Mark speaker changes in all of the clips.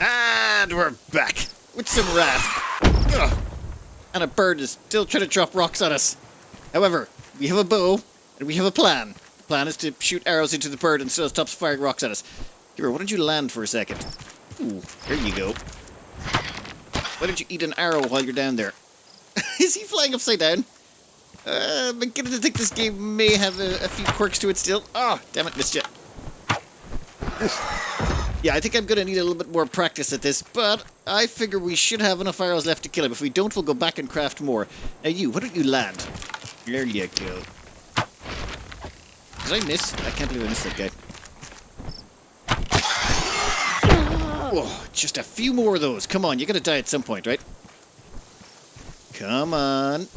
Speaker 1: And we're back with some raft. Ugh. And a bird is still trying to drop rocks on us. However, we have a bow and we have a plan. The plan is to shoot arrows into the bird until it stops firing rocks at us. Here, why don't you land for a second? Ooh, here you go. Why don't you eat an arrow while you're down there? Is he flying upside down? I'm beginning to think this game may have a few quirks to it still. Oh, damn it, missed you. Yeah, I think I'm going to need a little bit more practice at this, but I figure we should have enough arrows left to kill him. If we don't, we'll go back and craft more. Now you, why don't you land? There you go. Did I miss? I can't believe I missed that guy. Oh, just a few more of those. Come on, you're going to die at some point, right? Come on.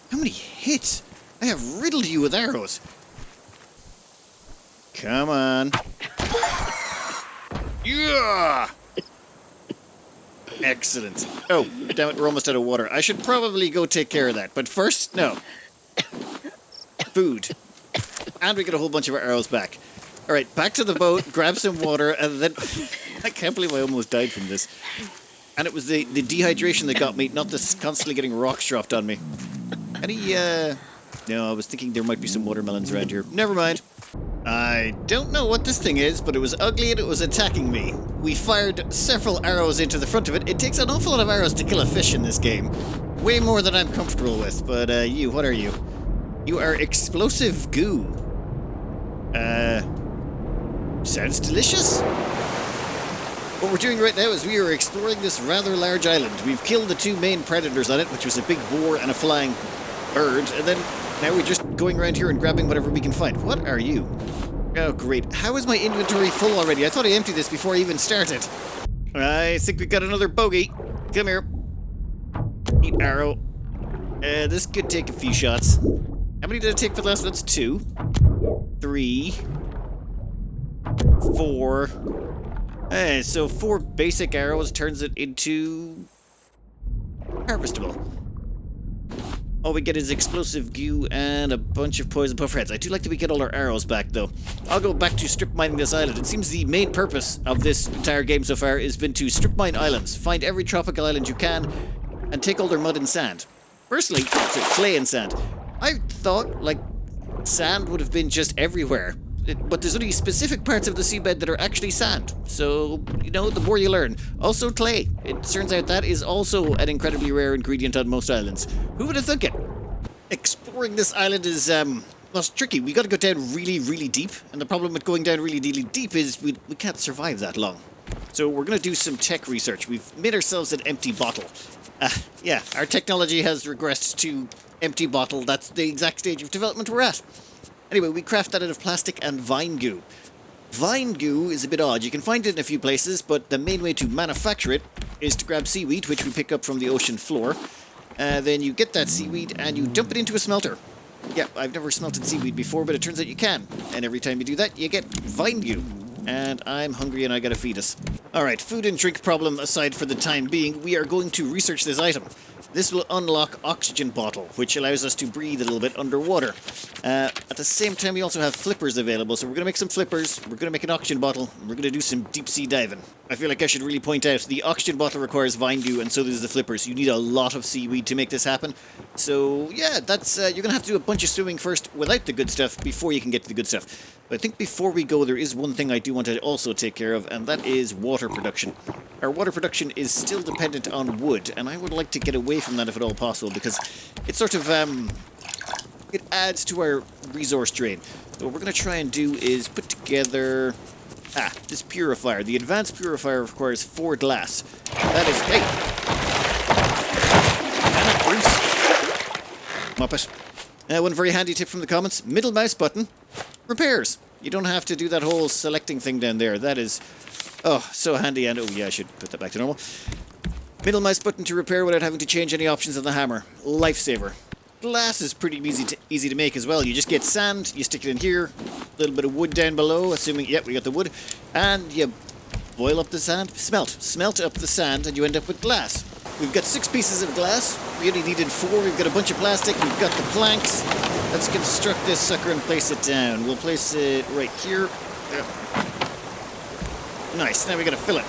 Speaker 1: How many hits? I have riddled you with arrows. Come on. Yeah! Excellent. Oh, damn it, we're almost out of water. I should probably go take care of that. But first, no. Food. And we get a whole bunch of our arrows back. Alright, back to the boat, grab some water, and then... I can't believe I almost died from this. And it was the dehydration that got me, not this constantly getting rocks dropped on me. Any, No, I was thinking there might be some watermelons around here. Never mind. I don't know what this thing is, but it was ugly and it was attacking me. We fired several arrows into the front of it. It takes an awful lot of arrows to kill a fish in this game. Way more than I'm comfortable with, but you, what are you? You are explosive goo. Sounds delicious. What we're doing right now is we are exploring this rather large island. We've killed the two main predators on it, which was a big boar and a flying bird, and then now we're just going around here and grabbing whatever we can find. What are you? Oh, great. How is my inventory full already? I thought I emptied this before I even started. I think we got another bogey. Come here. Eat arrow. This could take a few shots. How many did it take for the last one? That's 2, 3, 4. So 4 basic arrows turns it into harvestable. All we get is explosive goo and a bunch of poison pufferheads. I do like that we get all our arrows back, though. I'll go back to strip mining this island. It seems the main purpose of this entire game so far has been to strip mine islands. Find every tropical island you can and take all their mud and sand. Firstly, clay and sand. I thought, like, sand would have been just everywhere. But there's only specific parts of the seabed that are actually sand. So, you know, the more you learn. Also clay. It turns out that is also an incredibly rare ingredient on most islands. Who would have thunk it? Exploring this island is, well, it's tricky. We gotta go down really, really deep. And the problem with going down really, really deep is we can't survive that long. So we're gonna do some tech research. We've made ourselves an empty bottle. Yeah, our technology has regressed to empty bottle. That's the exact stage of development we're at. Anyway, we craft that out of plastic and vine goo. Vine goo is a bit odd. You can find it in a few places, but the main way to manufacture it is to grab seaweed, which we pick up from the ocean floor. Then you get that seaweed and you dump it into a smelter. Yeah, I've never smelted seaweed before, but it turns out you can. And every time you do that, you get vine goo. And I'm hungry and I gotta feed us. Alright, food and drink problem aside for the time being, we are going to research this item. This will unlock oxygen bottle, which allows us to breathe a little bit underwater. At the same time, we also have flippers available, so we're going to make some flippers, we're going to make an oxygen bottle, and we're going to do some deep sea diving. I feel like I should really point out, the oxygen bottle requires vine goo, and so does the flippers. You need a lot of seaweed to make this happen. So, yeah, that's you're going to have to do a bunch of swimming first without the good stuff before you can get to the good stuff. But I think before we go, there is one thing I do want to also take care of, and that is water production. Our water production is still dependent on wood, and I would like to get away from that if at all possible, because it sort of, it adds to our resource drain. So what we're going to try and do is put together, this purifier. The advanced purifier requires 4 glass. That is, hey! Damn it, Bruce. Muppet. One very handy tip from the comments, middle mouse button, repairs. You don't have to do that whole selecting thing down there. That is, oh, so handy, and oh yeah, I should put that back to normal. Middle mouse button to repair without having to change any options on the hammer. Lifesaver. Glass is pretty easy to make as well. You just get sand, you stick it in here, a little bit of wood down below, assuming, yep, we got the wood, and you boil up the sand, smelt up the sand, and you end up with glass. We've got 6 pieces of glass. We only needed 4. We've got a bunch of plastic. We've got the planks. Let's construct this sucker and place it down. We'll place it right here. There. Nice. Now we gotta fill it.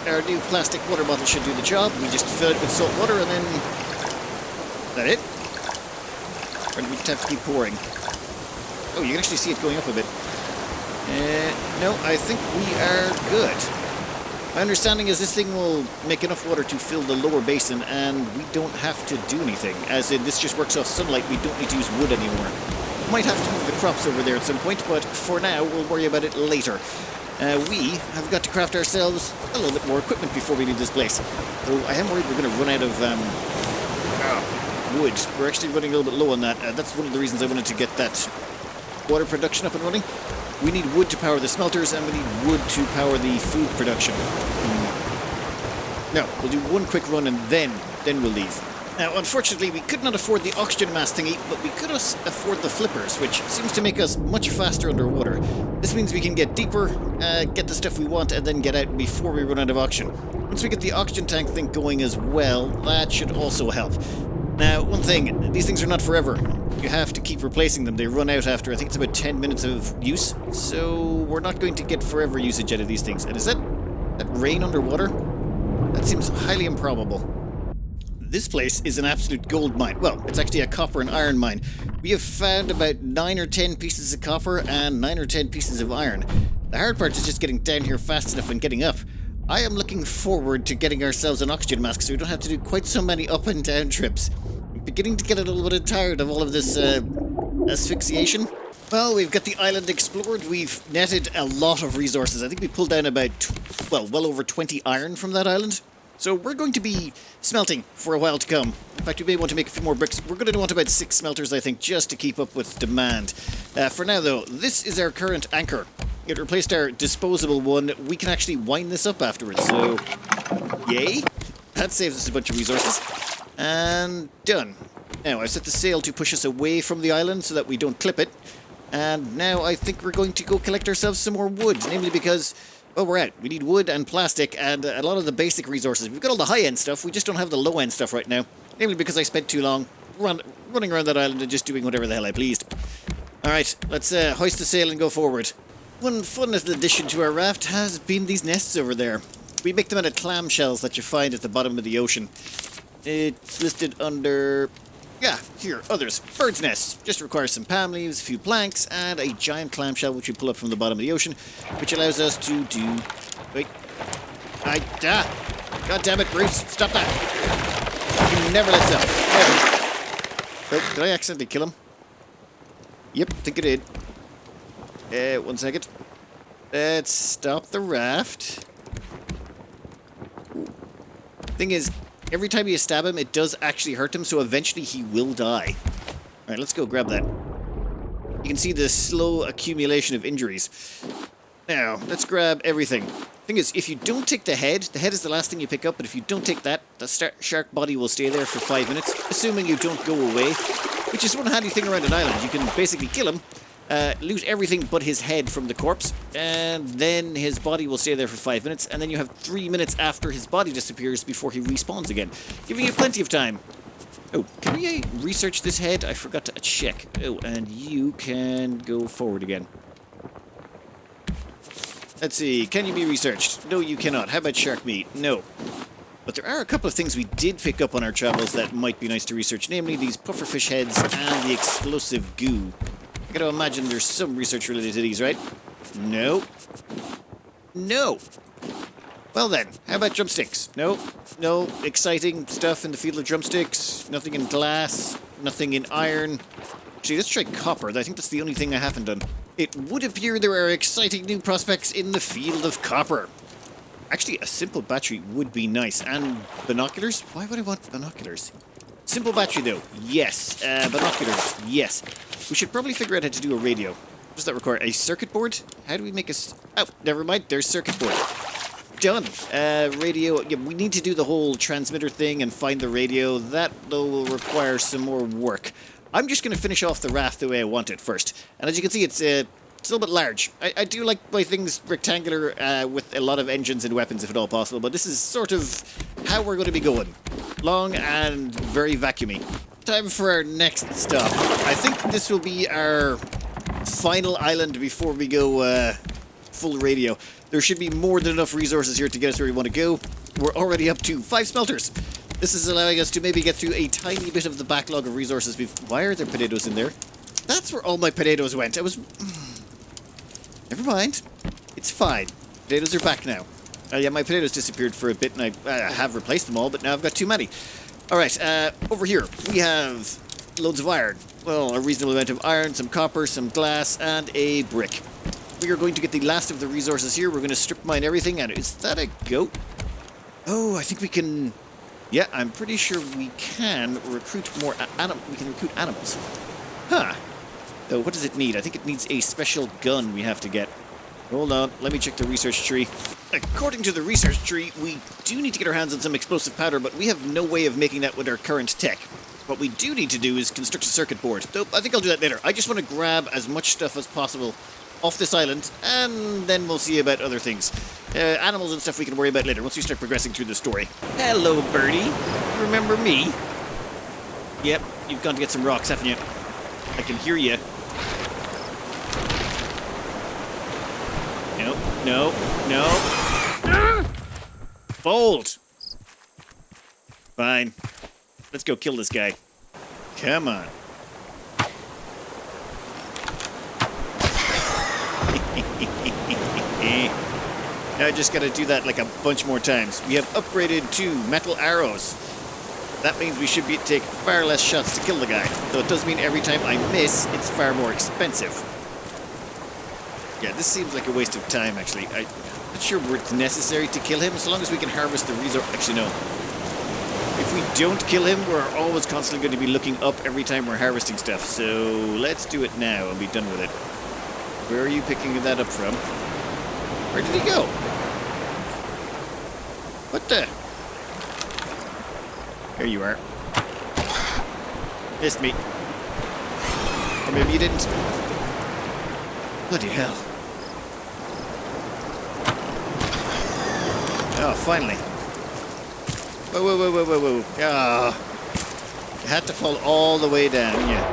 Speaker 1: Our new plastic water bottle should do the job. We just fill it with salt water and then... Is that it? Or do we just have to keep pouring? Oh, you can actually see it going up a bit. No, I think we are good. My understanding is this thing will make enough water to fill the lower basin and we don't have to do anything. As in, this just works off sunlight, we don't need to use wood anymore. We might have to move the crops over there at some point, but for now, we'll worry about it later. We have got to craft ourselves a little bit more equipment before we leave this place. So I am worried we're going to run out of wood. We're actually running a little bit low on that. That's one of the reasons I wanted to get that water production up and running. We need wood to power the smelters, and we need wood to power the food production. No, we'll do one quick run, and then we'll leave. Now, unfortunately, we could not afford the oxygen mask thingy, but we could afford the flippers, which seems to make us much faster underwater. This means we can get deeper, get the stuff we want, and then get out before we run out of oxygen. Once we get the oxygen tank thing going as well, that should also help. Now, one thing, these things are not forever. You have to keep replacing them. They run out after, I think it's about 10 minutes of use. So we're not going to get forever usage out of these things. And is that rain underwater? That seems highly improbable. This place is an absolute gold mine. Well, it's actually a copper and iron mine. We have found about 9 or 10 pieces of copper and 9 or 10 pieces of iron. The hard part is just getting down here fast enough and getting up. I am looking forward to getting ourselves an oxygen mask so we don't have to do quite so many up and down trips. I'm beginning to get a little bit tired of all of this asphyxiation. Well, we've got the island explored. We've netted a lot of resources. I think we pulled down about, well over 20 iron from that island. So we're going to be smelting for a while to come. In fact, we may want to make a few more bricks. We're going to want about 6 smelters, I think, just to keep up with demand. For now, though, this is our current anchor. It replaced our disposable one. We can actually wind this up afterwards, so yay. That saves us a bunch of resources. And done. Now, I've set the sail to push us away from the island so that we don't clip it. And now I think we're going to go collect ourselves some more wood, namely because... well, we're out. We need wood and plastic and a lot of the basic resources. We've got all the high-end stuff, we just don't have the low-end stuff right now. Namely because I spent too long running around that island and just doing whatever the hell I pleased. Alright, let's hoist the sail and go forward. One fun little addition to our raft has been these nests over there. We make them out of clamshells that you find at the bottom of the ocean. It's listed under... yeah, here, others. Bird's nests. Just requires some palm leaves, a few planks, and a giant clamshell which we pull up from the bottom of the ocean, which allows us to do... wait. God damn it, Bruce. Stop that. You never let up. Oh, did I accidentally kill him? Yep, I think I did. 1 second. Let's stop the raft. Ooh. Thing is... every time you stab him, it does actually hurt him, so eventually he will die. Alright, let's go grab that. You can see the slow accumulation of injuries. Now, let's grab everything. Thing is, if you don't take the head is the last thing you pick up, but if you don't take that, the shark body will stay there for 5 minutes, assuming you don't go away. Which is one handy thing around an island. You can basically kill him, loot everything but his head from the corpse, and then his body will stay there for 5 minutes, and then you have 3 minutes after his body disappears before he respawns again, giving you plenty of time. Oh, can we research this head? I forgot to check. Oh, and you can go forward again. Let's see, can you be researched? No, you cannot. How about shark meat? No. But there are a couple of things we did pick up on our travels that might be nice to research, namely these pufferfish heads and the explosive goo. I gotta imagine there's some research related to these, right? No. No. Well then, how about drumsticks? No. No exciting stuff in the field of drumsticks. Nothing in glass. Nothing in iron. Actually, let's try copper. I think that's the only thing I haven't done. It would appear there are exciting new prospects in the field of copper. Actually, a simple battery would be nice. And binoculars? Why would I want binoculars? Simple battery, though. Yes. Binoculars. Yes. We should probably figure out how to do a radio. Does that require a circuit board? How do we make a... oh, never mind. There's circuit board. Done. Radio... yeah, we need to do the whole transmitter thing and find the radio. That, though, will require some more work. I'm just going to finish off the raft the way I want it first. And as you can see, it's a little bit large. I do like my things rectangular with a lot of engines and weapons, if at all possible. But this is sort of how we're going to be going. Long and very vacuumy. time for our next stop. I think this will be our final island before we go full radio. There should be more than enough resources here to get us where we want to go. We're already up to 5 smelters. This is allowing us to maybe get through a tiny bit of the backlog of resources. Why are there potatoes in there? That's where all my potatoes went. I was... Never mind. It's fine. Potatoes are back now. Yeah, my potatoes disappeared for a bit, and I have replaced them all, but now I've got too many. Alright, over here, we have loads of iron. Well, a reasonable amount of iron, some copper, some glass, and a brick. We are going to get the last of the resources here. We're going to strip mine everything, and is that a goat? Oh, I think we can... Yeah, I'm pretty sure we can recruit more we can recruit animals. Huh. Though, what does it need? I think it needs a special gun we have to get. Hold on, let me check the research tree. According to the research tree, we do need to get our hands on some explosive powder, but we have no way of making that with our current tech. What we do need to do is construct a circuit board. Though, I think I'll do that later. I just want to grab as much stuff as possible off this island, and then we'll see about other things. Animals and stuff we can worry about later, once we start progressing through the story. Hello, birdie. Remember me? Yep, you've gone to get some rocks, haven't you? I can hear you. No, no, no. Bold! Fine. Let's go kill this guy. Come on. Now I just gotta do that like a bunch more times. We have upgraded to metal arrows. That means we should take far less shots to kill the guy. Though it does mean every time I miss, it's far more expensive. Yeah, this seems like a waste of time, actually. I'm not sure it's necessary to kill him, so long as we can harvest the resource. Actually, no. If we don't kill him, we're always constantly going to be looking up every time we're harvesting stuff. So let's do it now and be done with it. Where are you picking that up from? Where did he go? What the? Here you are. Missed me. Or maybe you didn't. Bloody hell. Oh, finally. Whoa, whoa, whoa, whoa, whoa, whoa. Ah. You had to fall all the way down, yeah.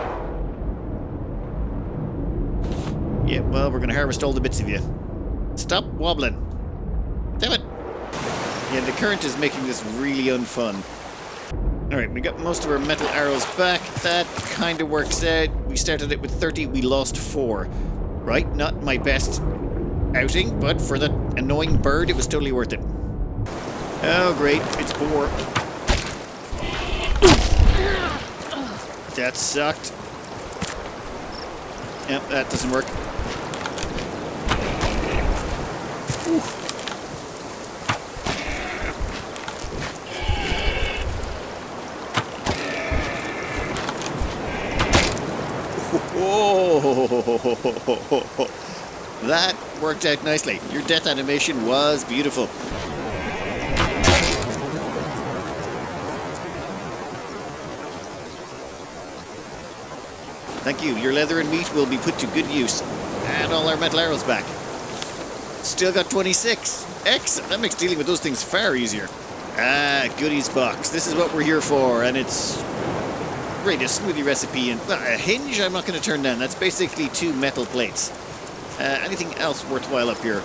Speaker 1: Yeah, well, we're going to harvest all the bits of you. Stop wobbling. Damn it. Yeah, the current is making this really unfun. Alright, we got most of our metal arrows back. That kind of works out. We started it with 30, we lost 4. Right, not my best outing, but for that annoying bird, it was totally worth it. Oh, great, it's boar. That sucked. Yep, that doesn't work. Whew. Whoa! That worked out nicely. Your death animation was beautiful. Thank you. Your leather and meat will be put to good use. And all our metal arrows back. Still got 26. Excellent. That makes dealing with those things far easier. Ah, goodies box. This is what we're here for, and it's great. A smoothie recipe and a hinge I'm not going to turn down. That's basically 2 metal plates. Anything else worthwhile up here?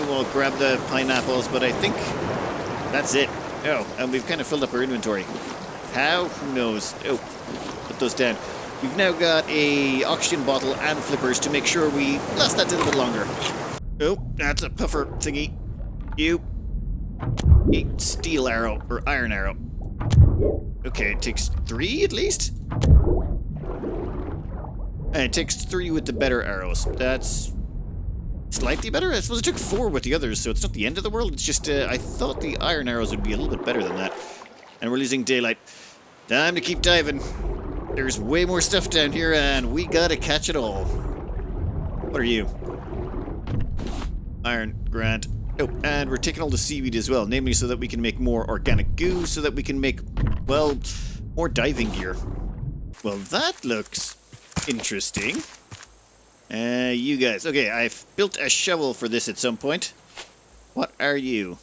Speaker 1: We'll grab the pineapples, but I think that's it. Oh, and we've kind of filled up our inventory. How? Who knows? Oh, put those down. We've now got a oxygen bottle and flippers to make sure we last that a little bit longer. Oh, that's a puffer thingy. You. A steel arrow, or iron arrow. Okay, it takes 3 at least? And it takes 3 with the better arrows. That's slightly better? I suppose it took 4 with the others, so it's not the end of the world. It's just, I thought the iron arrows would be a little bit better than that. And we're losing daylight. Time to keep diving. There's way more stuff down here, and we gotta catch it all. What are you? Iron, grand. Oh, and we're taking all the seaweed as well, namely so that we can make more organic goo, so that we can make, well, more diving gear. Well, that looks interesting. You guys. Okay, I've built a shovel for this at some point. What are you?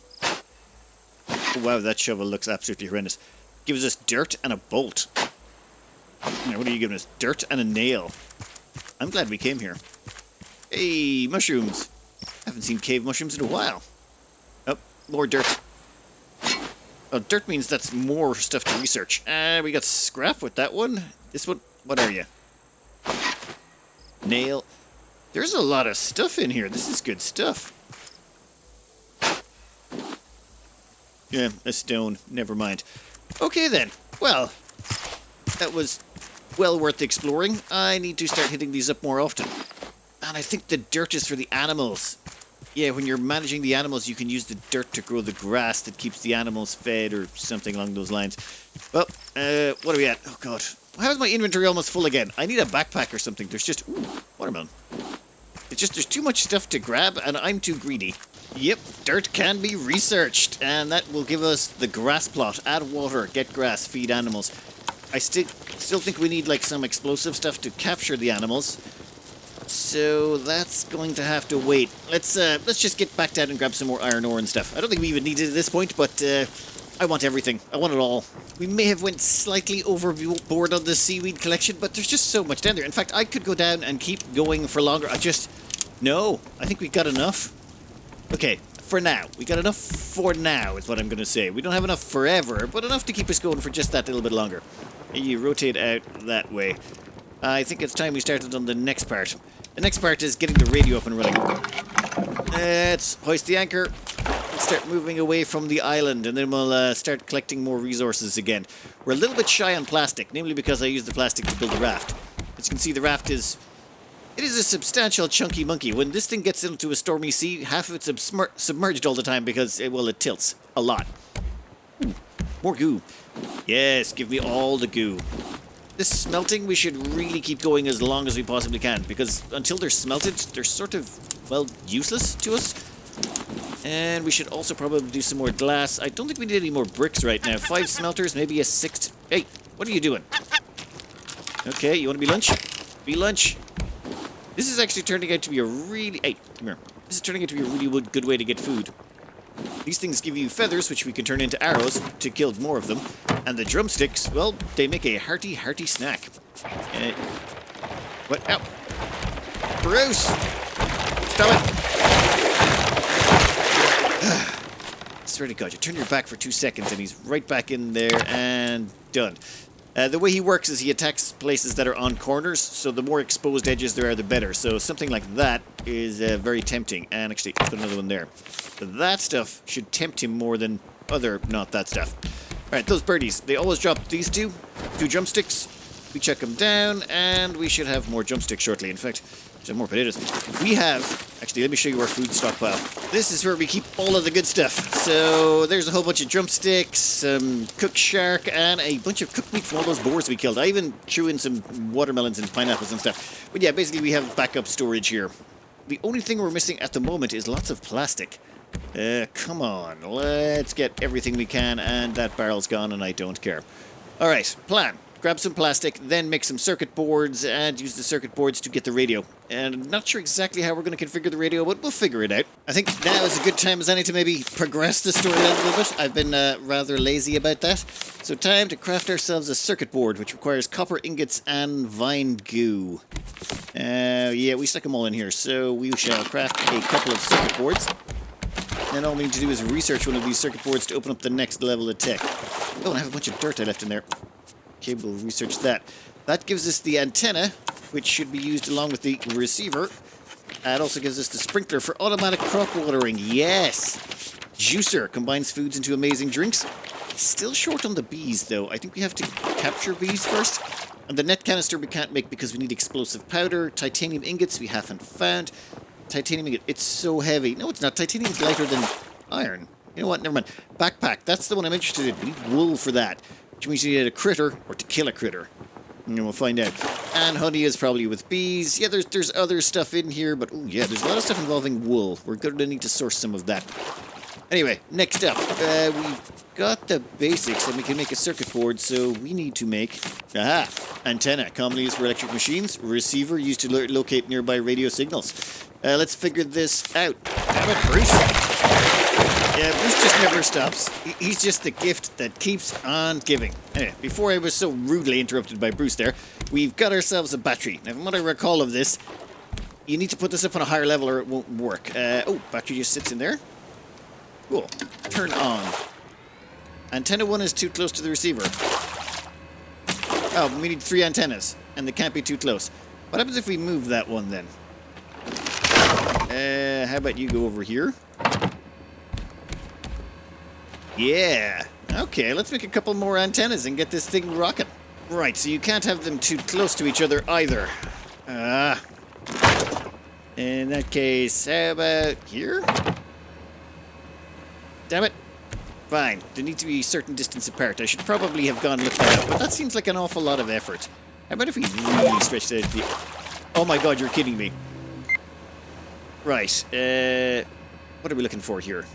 Speaker 1: Oh, wow, that shovel looks absolutely horrendous. Gives us dirt and a bolt. Now, what are you giving us? Dirt and a nail. I'm glad we came here. Hey, mushrooms. Haven't seen cave mushrooms in a while. Oh, more dirt. Oh, dirt means that's more stuff to research. We got scrap with that one. This one, what are you? Nail. There's a lot of stuff in here. This is good stuff. Yeah, a stone. Never mind. Okay then. Well, that was well worth exploring. I need to start hitting these up more often. And I think the dirt is for the animals. Yeah, when you're managing the animals, you can use the dirt to grow the grass that keeps the animals fed or something along those lines. Well, what are we at? Oh, God. How is my inventory almost full again? I need a backpack or something. There's just... Ooh, watermelon. It's just there's too much stuff to grab, and I'm too greedy. Yep, dirt can be researched, and that will give us the grass plot. Add water, get grass, feed animals. I still think we need, like, some explosive stuff to capture the animals. So that's going to have to wait. Let's just get back down and grab some more iron ore and stuff. I don't think we even need it at this point, but I want everything. I want it all. We may have went slightly overboard on the seaweed collection, but there's just so much down there. In fact, I could go down and keep going for longer. No, I think we've got enough. Okay, for now. We got enough for now, is what I'm going to say. We don't have enough forever, but enough to keep us going for just that little bit longer. You rotate out that way. I think it's time we started on the next part. The next part is getting the radio up and running. Let's hoist the anchor. Let's start moving away from the island, and then we'll start collecting more resources again. We're a little bit shy on plastic, namely because I used the plastic to build the raft. As you can see, the raft is... It is a substantial chunky monkey. When this thing gets into a stormy sea, half of it's submerged all the time because, well, it tilts a lot. Ooh, more goo. Yes, give me all the goo. This smelting, we should really keep going as long as we possibly can, because until they're smelted, they're sort of, well, useless to us. And we should also probably do some more glass. I don't think we need any more bricks right now. 5 smelters, maybe a 6th. Hey, what are you doing? Okay, you want to be lunch? Be lunch. This is actually turning out to be a really... Hey, come here. This is turning out to be a really good way to get food. These things give you feathers, which we can turn into arrows to kill more of them. And the drumsticks, well, they make a hearty, hearty snack. What? Ow. Bruce! Stop it! I swear to God, you turn your back for 2 seconds and he's right back in there and done. The way he works is he attacks places that are on corners, so the more exposed edges there are, the better. So something like that is very tempting. And actually, let's put another one there. So that stuff should tempt him more than other not that stuff. Alright, those birdies, they always drop these two drumsticks. We chuck them down, and we should have more drumsticks shortly. In fact, some more potatoes. We have... Actually, let me show you our food stockpile. This is where we keep all of the good stuff. So, there's a whole bunch of drumsticks, some cooked shark, and a bunch of cooked meat from all those boars we killed. I even threw in some watermelons and pineapples and stuff. But yeah, basically we have backup storage here. The only thing we're missing at the moment is lots of plastic. Come on. Let's get everything we can, and that barrel's gone, and I don't care. Alright, plan. Grab some plastic, then make some circuit boards, and use the circuit boards to get the radio. And I'm not sure exactly how we're going to configure the radio, but we'll figure it out. I think now is a good time as any to maybe progress the story a little bit. I've been rather lazy about that. So time to craft ourselves a circuit board, which requires copper ingots and vine goo. Yeah, we stuck them all in here, so we shall craft a couple of circuit boards. And all we need to do is research one of these circuit boards to open up the next level of tech. Oh, and I have a bunch of dirt I left in there. Okay, we'll research that. That gives us the antenna, which should be used along with the receiver. It also gives us the sprinkler for automatic crop watering. Yes! Juicer combines foods into amazing drinks. Still short on the bees, though. I think we have to capture bees first. And the net canister we can't make because we need explosive powder. Titanium ingots we haven't found. Titanium ingot, it's so heavy. No, it's not. Titanium's lighter than iron. You know what? Never mind. Backpack, that's the one I'm interested in. We need wool for that. Which means you need a critter, or to kill a critter. And we'll find out. And honey is probably with bees. Yeah, there's other stuff in here, but oh yeah, there's a lot of stuff involving wool. We're going to need to source some of that. Anyway, next up, we've got the basics, and we can make a circuit board, so we need to make... Aha! Antenna, commonly used for electric machines. Receiver, used to locate nearby radio signals. Let's figure this out. Damn it, Bruce! Yeah, Bruce just never stops. He's just the gift that keeps on giving. Anyway, before I was so rudely interrupted by Bruce there, we've got ourselves a battery. Now, from what I recall of this, you need to put this up on a higher level or it won't work. Oh, battery just sits in there. Cool. Turn on. Antenna 1 is too close to the receiver. Oh, we need 3 antennas, and they can't be too close. What happens if we move that one then? How about you go over here? Yeah. Okay, let's make a couple more antennas and get this thing rocking. Right, so you can't have them too close to each other either. In that case, how about here? Damn it. Fine. They need to be a certain distance apart. I should probably have gone look that up, but that seems like an awful lot of effort. How about if we really stretched out the... Oh my god, you're kidding me. Right, what are we looking for here?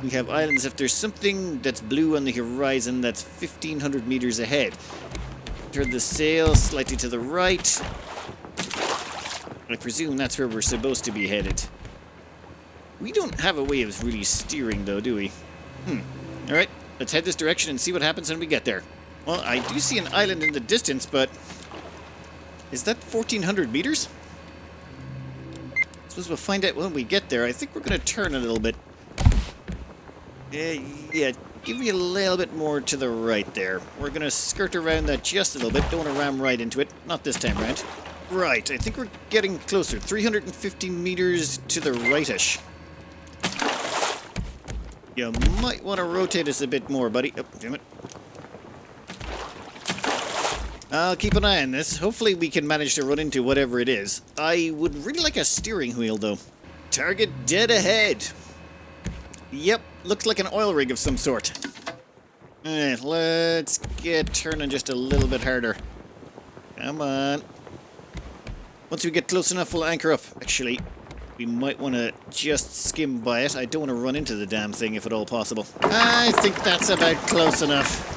Speaker 1: We have islands. If there's something that's blue on the horizon, that's 1,500 meters ahead. Turn the sail slightly to the right. I presume that's where we're supposed to be headed. We don't have a way of really steering, though, do we? Alright, let's head this direction and see what happens when we get there. Well, I do see an island in the distance, but... Is that 1,400 meters? I suppose we'll find out when we get there. I think we're going to turn a little bit. Yeah, give me a little bit more to the right there. We're going to skirt around that just a little bit. Don't want to ram right into it. Not this time round. Right, I think we're getting closer. 350 meters to the rightish. You might want to rotate us a bit more, buddy. Oh, damn it. I'll keep an eye on this. Hopefully we can manage to run into whatever it is. I would really like a steering wheel, though. Target dead ahead. Yep, looks like an oil rig of some sort. Alright, let's get turning just a little bit harder. Come on. Once we get close enough, we'll anchor up. Actually, we might want to just skim by it. I don't want to run into the damn thing if at all possible. I think that's about close enough.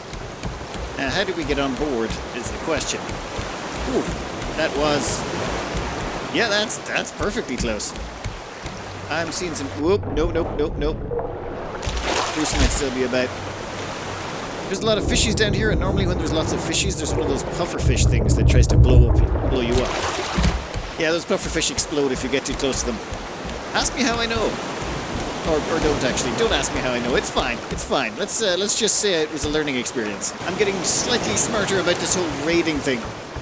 Speaker 1: Now, how do we get on board is the question. Ooh, that was... Yeah, that's perfectly close. I'm seeing some... Whoop, nope. Bruce might still be about. There's a lot of fishies down here, and normally when there's lots of fishies, there's one of those pufferfish things that tries to blow you up. Yeah, those pufferfish explode if you get too close to them. Ask me how I know. Or don't actually. Don't ask me how I know. It's fine. It's fine. Let's just say it was a learning experience. I'm getting slightly smarter about this whole raiding thing.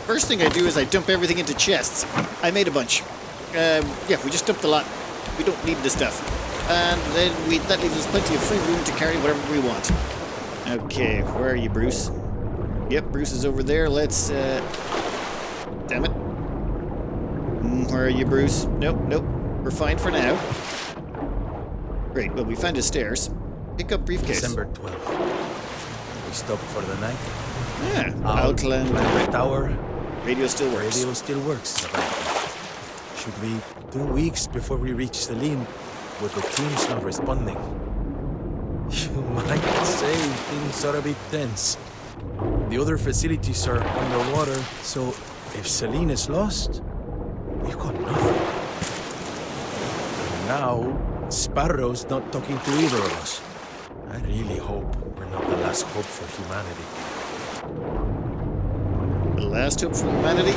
Speaker 1: First thing I do is I dump everything into chests. I made a bunch. Yeah, we just dumped a lot. We don't need the stuff. And then that leaves us plenty of free room to carry whatever we want. Okay, where are you, Bruce? Yep, Bruce is over there. Let's, damn it. Where are you, Bruce? Nope. We're fine for now. Great, well, we found his stairs. Pick up briefcase.
Speaker 2: December 12th. We stopped for the night.
Speaker 1: Yeah, Outland.
Speaker 2: The tower.
Speaker 1: Radio still works.
Speaker 2: Radio still works. Should be 2 weeks before we reach Celine, with the teams not responding. You might say things are a bit tense. The other facilities are underwater, so if Celine is lost, we've got nothing. And now, Sparrow's not talking to either of us. I really hope we're not the last hope for humanity.
Speaker 1: The last hope for humanity?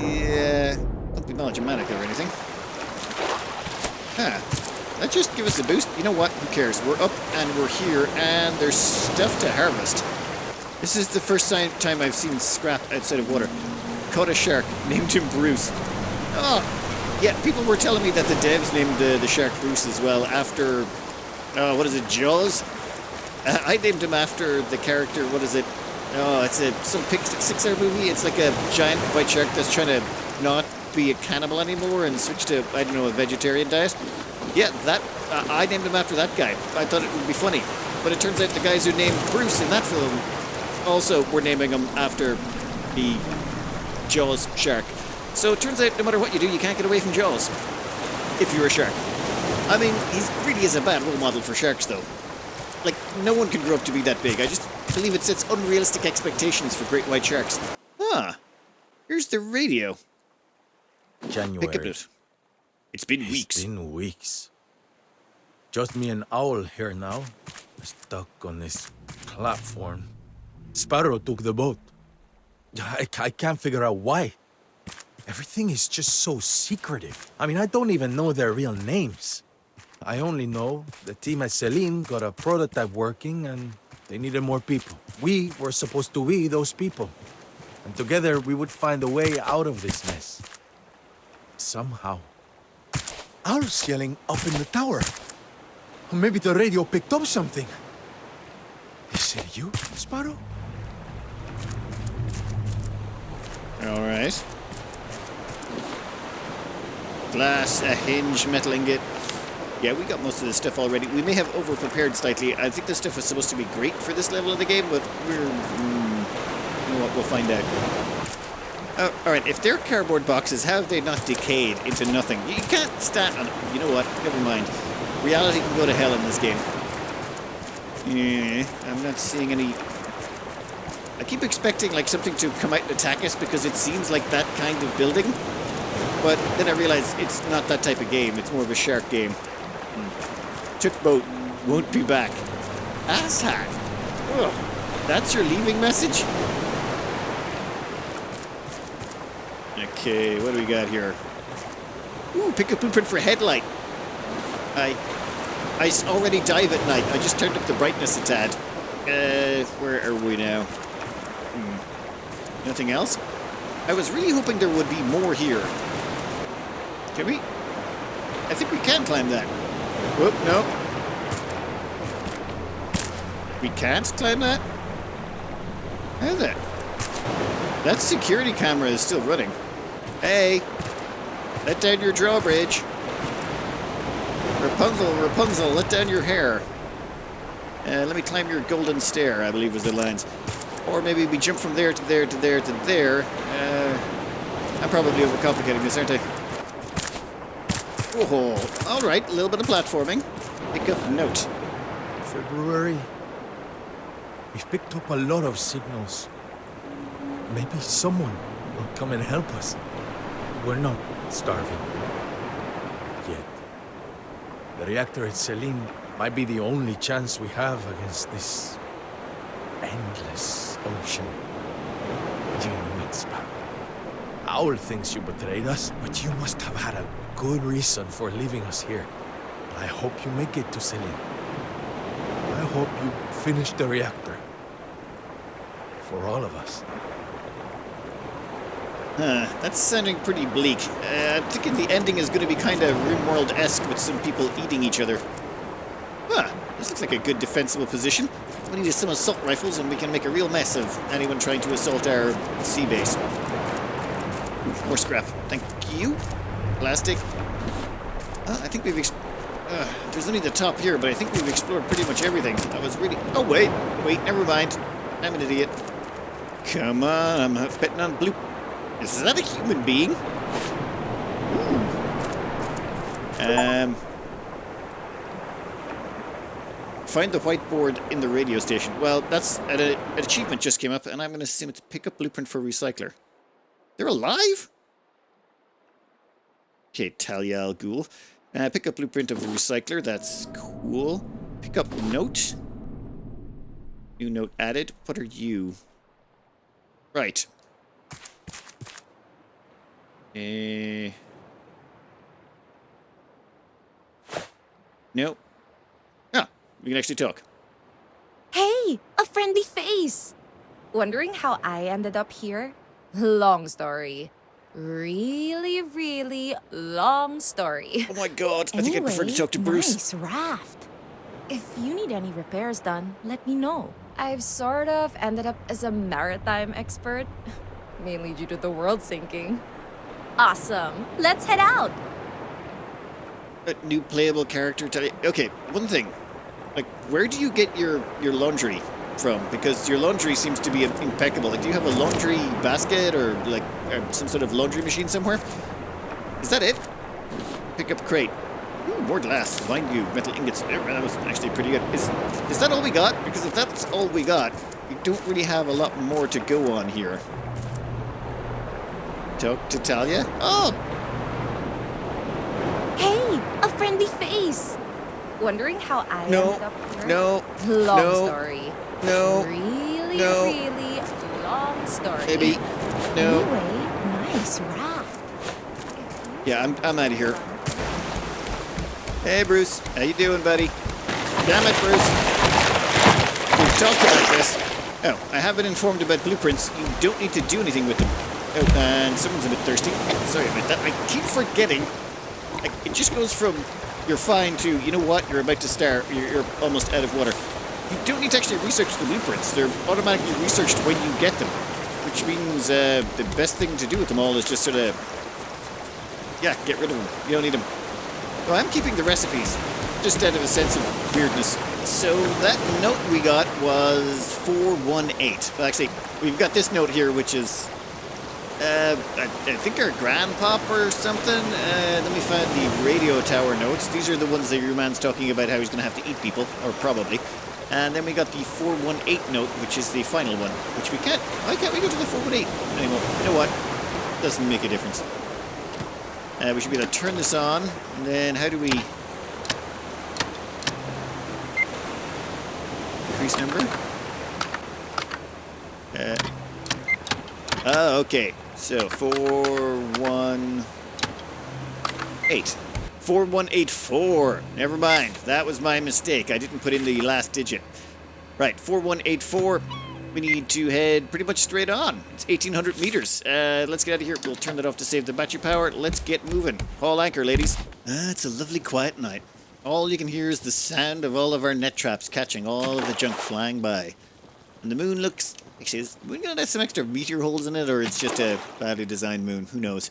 Speaker 1: Yeah, don't be melodramatic or anything. Let's just give us a boost. You know what? Who cares? We're up and we're here, and there's stuff to harvest. This is the first time I've seen scrap outside of water. Caught a shark, named him Bruce. Oh, yeah, people were telling me that the devs named the shark Bruce as well after, what is it, Jaws? I named him after the character, what is it? Oh, it's some Pixar movie. It's like a giant white shark that's trying to not be a cannibal anymore and switch to, I don't know, a vegetarian diet. Yeah, I named him after that guy. I thought it would be funny. But it turns out the guys who named Bruce in that film also were naming him after the Jaws shark. So it turns out no matter what you do, you can't get away from Jaws. If you're a shark. I mean, he really is a bad role model for sharks, though. Like, no one can grow up to be that big. I just believe it sets unrealistic expectations for great white sharks. Ah, here's the radio.
Speaker 2: January.
Speaker 1: Pick up it. It's been weeks.
Speaker 2: It's been weeks. Just me and Owl here now. Stuck on this platform. Sparrow took the boat. I can't figure out why. Everything is just so secretive. I mean, I don't even know their real names. I only know the team at Celine got a prototype working and they needed more people. We were supposed to be those people. And together we would find a way out of this mess. Somehow. Owl's yelling up in the tower. Or maybe the radio picked up something. Is it you, Sparrow?
Speaker 1: All right. Glass, a hinge, metal ingot. Yeah, we got most of this stuff already. We may have over-prepared slightly. I think this stuff is supposed to be great for this level of the game, but we're... you know what, we'll find out. Alright, if they're cardboard boxes, how have they not decayed into nothing? You can't stand on... You know what? Never mind. Reality can go to hell in this game. Yeah, I'm not seeing any... I keep expecting like something to come out and attack us because it seems like that kind of building. But then I realize it's not that type of game. It's more of a shark game. Took boat, won't be back. Asshat. Ugh. That's your leaving message? Okay, what do we got here? Ooh, pick a blueprint for headlight. I already dive at night. I just turned up the brightness a tad. Where are we now? Nothing else? I was really hoping there would be more here. Can we? I think we can climb that. Whoop, no. We can't climb that? How that? That security camera is still running. Hey! Let down your drawbridge. Rapunzel, Rapunzel, let down your hair. Let me climb your golden stair, I believe was the lines. Or maybe we jump from there to there to there to there. I'm probably overcomplicating this, aren't I? Oh, alright, a little bit of platforming. Pick up note.
Speaker 2: February. We've picked up a lot of signals. Maybe someone will come and help us. We're not starving. Yet. The reactor at Celine might be the only chance we have against this endless ocean. You know it, Sparrow. Owl thinks you betrayed us, but you must have had a good reason for leaving us here. I hope you make it to Celine. I hope you finish the reactor. For all of us.
Speaker 1: That's sounding pretty bleak. I'm thinking the ending is going to be kind of RimWorld-esque with some people eating each other. This looks like a good defensible position. We need some assault rifles and we can make a real mess of anyone trying to assault our sea base. More scrap. Thank you. Plastic. I think we've... there's only the top here, but I think we've explored pretty much everything. I was really... Oh, wait, never mind. I'm an idiot. Come on, I'm betting on blue... Is that a human being? Find the whiteboard in the radio station. Well, that's... An achievement just came up, and I'm going to assume it's pick up blueprint for recycler. They're alive? Okay, Talia Al Ghul. Pick up blueprint of the recycler. That's cool. Pick up note. New note added. What are you? Right. No. Ah, we can actually talk.
Speaker 3: Hey, a friendly face! Wondering how I ended up here? Long story. Really, really long story.
Speaker 1: Oh my god, I think I prefer to talk to Bruce.
Speaker 3: Nice raft. If you need any repairs done, let me know. I've sort of ended up as a maritime expert, mainly due to the world sinking. Awesome. Let's head out.
Speaker 1: A new playable character. Okay, one thing. Like, where do you get your laundry from? Because your laundry seems to be impeccable. Like, do you have a laundry basket or like some sort of laundry machine somewhere? Is that it? Pick up crate. Ooh, more glass. Vine goo, metal ingots. That was actually pretty good. Is that all we got? Because if that's all we got, we don't really have a lot more to go on here. Talk to Talia? Oh!
Speaker 3: Hey, a friendly face. Wondering how I
Speaker 1: No,
Speaker 3: ended up here?
Speaker 1: no,
Speaker 3: Long
Speaker 1: no,
Speaker 3: story.
Speaker 1: no,
Speaker 3: Really,
Speaker 1: no,
Speaker 3: really long story.
Speaker 1: maybe, no.
Speaker 3: Anyway, nice raft.
Speaker 1: Yeah, I'm out of here. Hey, Bruce. How you doing, buddy? Damn it, Bruce. We've talked about this. Oh, I have been informed about blueprints. You don't need to do anything with them. Oh, and someone's a bit thirsty. Sorry about that. I keep forgetting. It just goes from you're fine to, you know what, you're about to start. You're almost out of water. You don't need to actually research the blueprints. They're automatically researched when you get them. Which means the best thing to do with them all is just sort of, yeah, get rid of them. You don't need them. Well, I'm keeping the recipes, just out of a sense of weirdness. So that note we got was 418. Well, actually, we've got this note here, which is, I think our grandpop or something. Let me find the radio tower notes. These are the ones that your man's talking about how he's going to have to eat people, or probably. And then we got the 418 note, which is the final one, which we can't. Why can't we go to the 418 anymore? You know what? Doesn't make a difference. We should be able to turn this on, and then how do we increase number? Okay. So 418. 4184. Never mind. That was my mistake. I didn't put in the last digit. Right, 4184. We need to head pretty much straight on. It's 1,800 meters. Let's get out of here. We'll turn that off to save the battery power. Let's get moving. Haul anchor, ladies. It's a lovely quiet night. All you can hear is the sound of all of our net traps catching all of the junk flying by. And the moon looks... Actually, is the moon going to have some extra meteor holes in it, or it's just a badly designed moon? Who knows?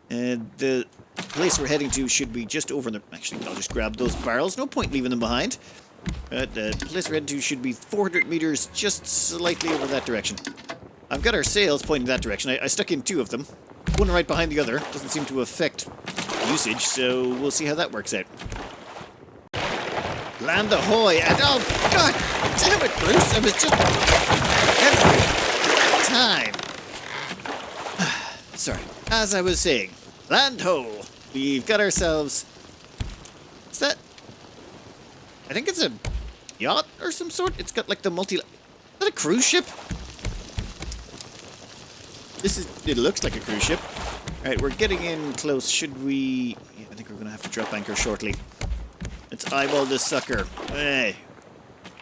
Speaker 1: The place we're heading to should be just over the... Actually, I'll just grab those barrels. No point leaving them behind. The place we're heading to should be 400 meters, just slightly over that direction. I've got our sails pointing that direction. I stuck in 2 of them. One right behind the other. Doesn't seem to affect usage, so we'll see how that works out. Land ahoy! And oh, God damn it, Bruce! I was just... Every time. Sorry. As I was saying, land ho! We've got ourselves... Is that... I think it's a yacht or some sort. It's got like the multi... Is that a cruise ship? It looks like a cruise ship. Alright, we're getting in close. Should we... Yeah, I think we're going to have to drop anchor shortly. Let's eyeball this sucker. Hey.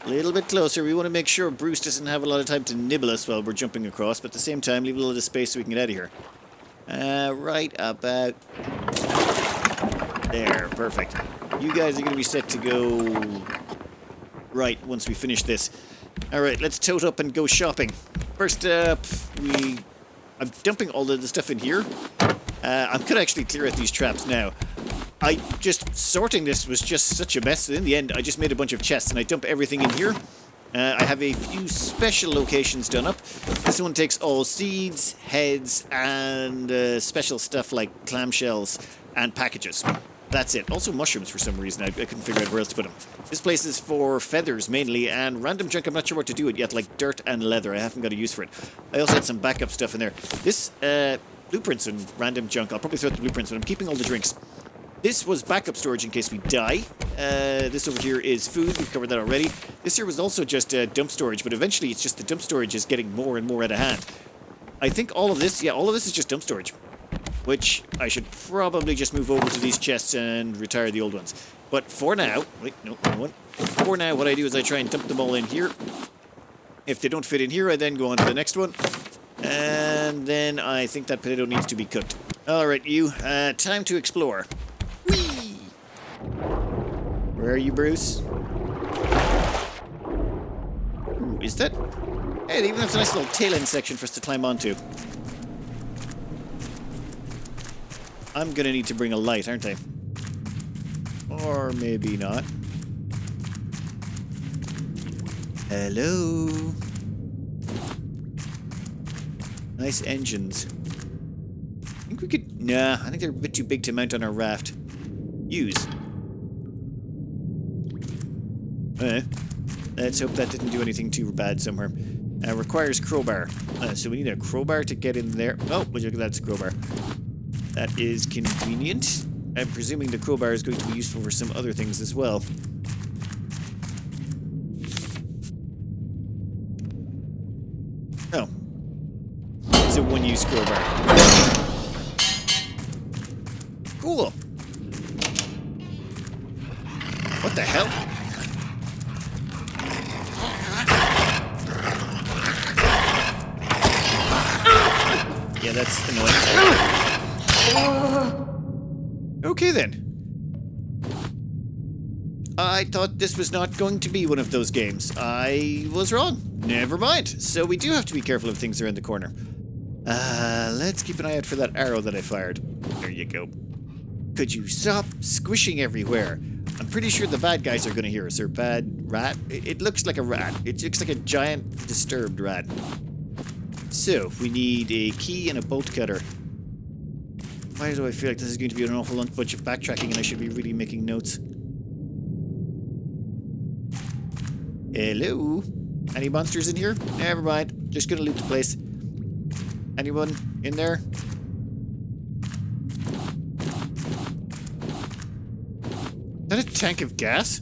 Speaker 1: A little bit closer. We want to make sure Bruce doesn't have a lot of time to nibble us while we're jumping across, but at the same time, leave a little space so we can get out of here. Right about... There, perfect. You guys are going to be set to go right once we finish this. Alright, let's tote up and go shopping. First up, I'm dumping all of the stuff in here. I'm going to actually clear out these traps now. Sorting this was just such a mess. In the end, I just made a bunch of chests and I dump everything in here. I have a few special locations done up. This one takes all seeds, heads, and special stuff like clamshells and packages. That's it. Also mushrooms for some reason. I couldn't figure out where else to put them. This place is for feathers mainly, and random junk I'm not sure what to do with yet, like dirt and leather. I haven't got a use for it. I also had some backup stuff in there. This, blueprints and random junk. I'll probably throw out the blueprints, but I'm keeping all the drinks. This was backup storage in case we die. This over here is food. We've covered that already. This here was also just dump storage, but eventually it's just the dump storage is getting more and more out of hand. I think all of this is just dump storage, which I should probably just move over to these chests and retire the old ones. But for now, wait, no, wrong one. For now, what I do is I try and dump them all in here. If they don't fit in here, I then go on to the next one. And then I think that potato needs to be cooked. All right, you, time to explore. Whee! Where are you, Bruce? Ooh, is that... Hey, they even have a nice little tail end section for us to climb onto. I'm gonna need to bring a light, aren't I? Or maybe not. Hello? Nice engines. I think we could... Nah, I think they're a bit too big to mount on our raft. Use. Let's hope that didn't do anything too bad somewhere. Requires crowbar. So we need a crowbar to get in there. Oh, look at that, it's a crowbar. That is convenient. I'm presuming the crowbar is going to be useful for some other things as well. Oh. It's a one-use crowbar. Cool. What the hell? Yeah, that's annoying. Okay then. I thought this was not going to be one of those games. I was wrong. Never mind. So we do have to be careful of things around the corner. Let's keep an eye out for that arrow that I fired. There you go. Could you stop squishing everywhere? I'm pretty sure the bad guys are going to hear us. Or bad rat? It looks like a rat. It looks like a giant, disturbed rat. So, we need a key and a bolt cutter. Why do I feel like this is going to be an awful bunch of backtracking and I should be really making notes? Hello? Any monsters in here? Never mind. Just gonna loot the place. Anyone in there? Is that a tank of gas?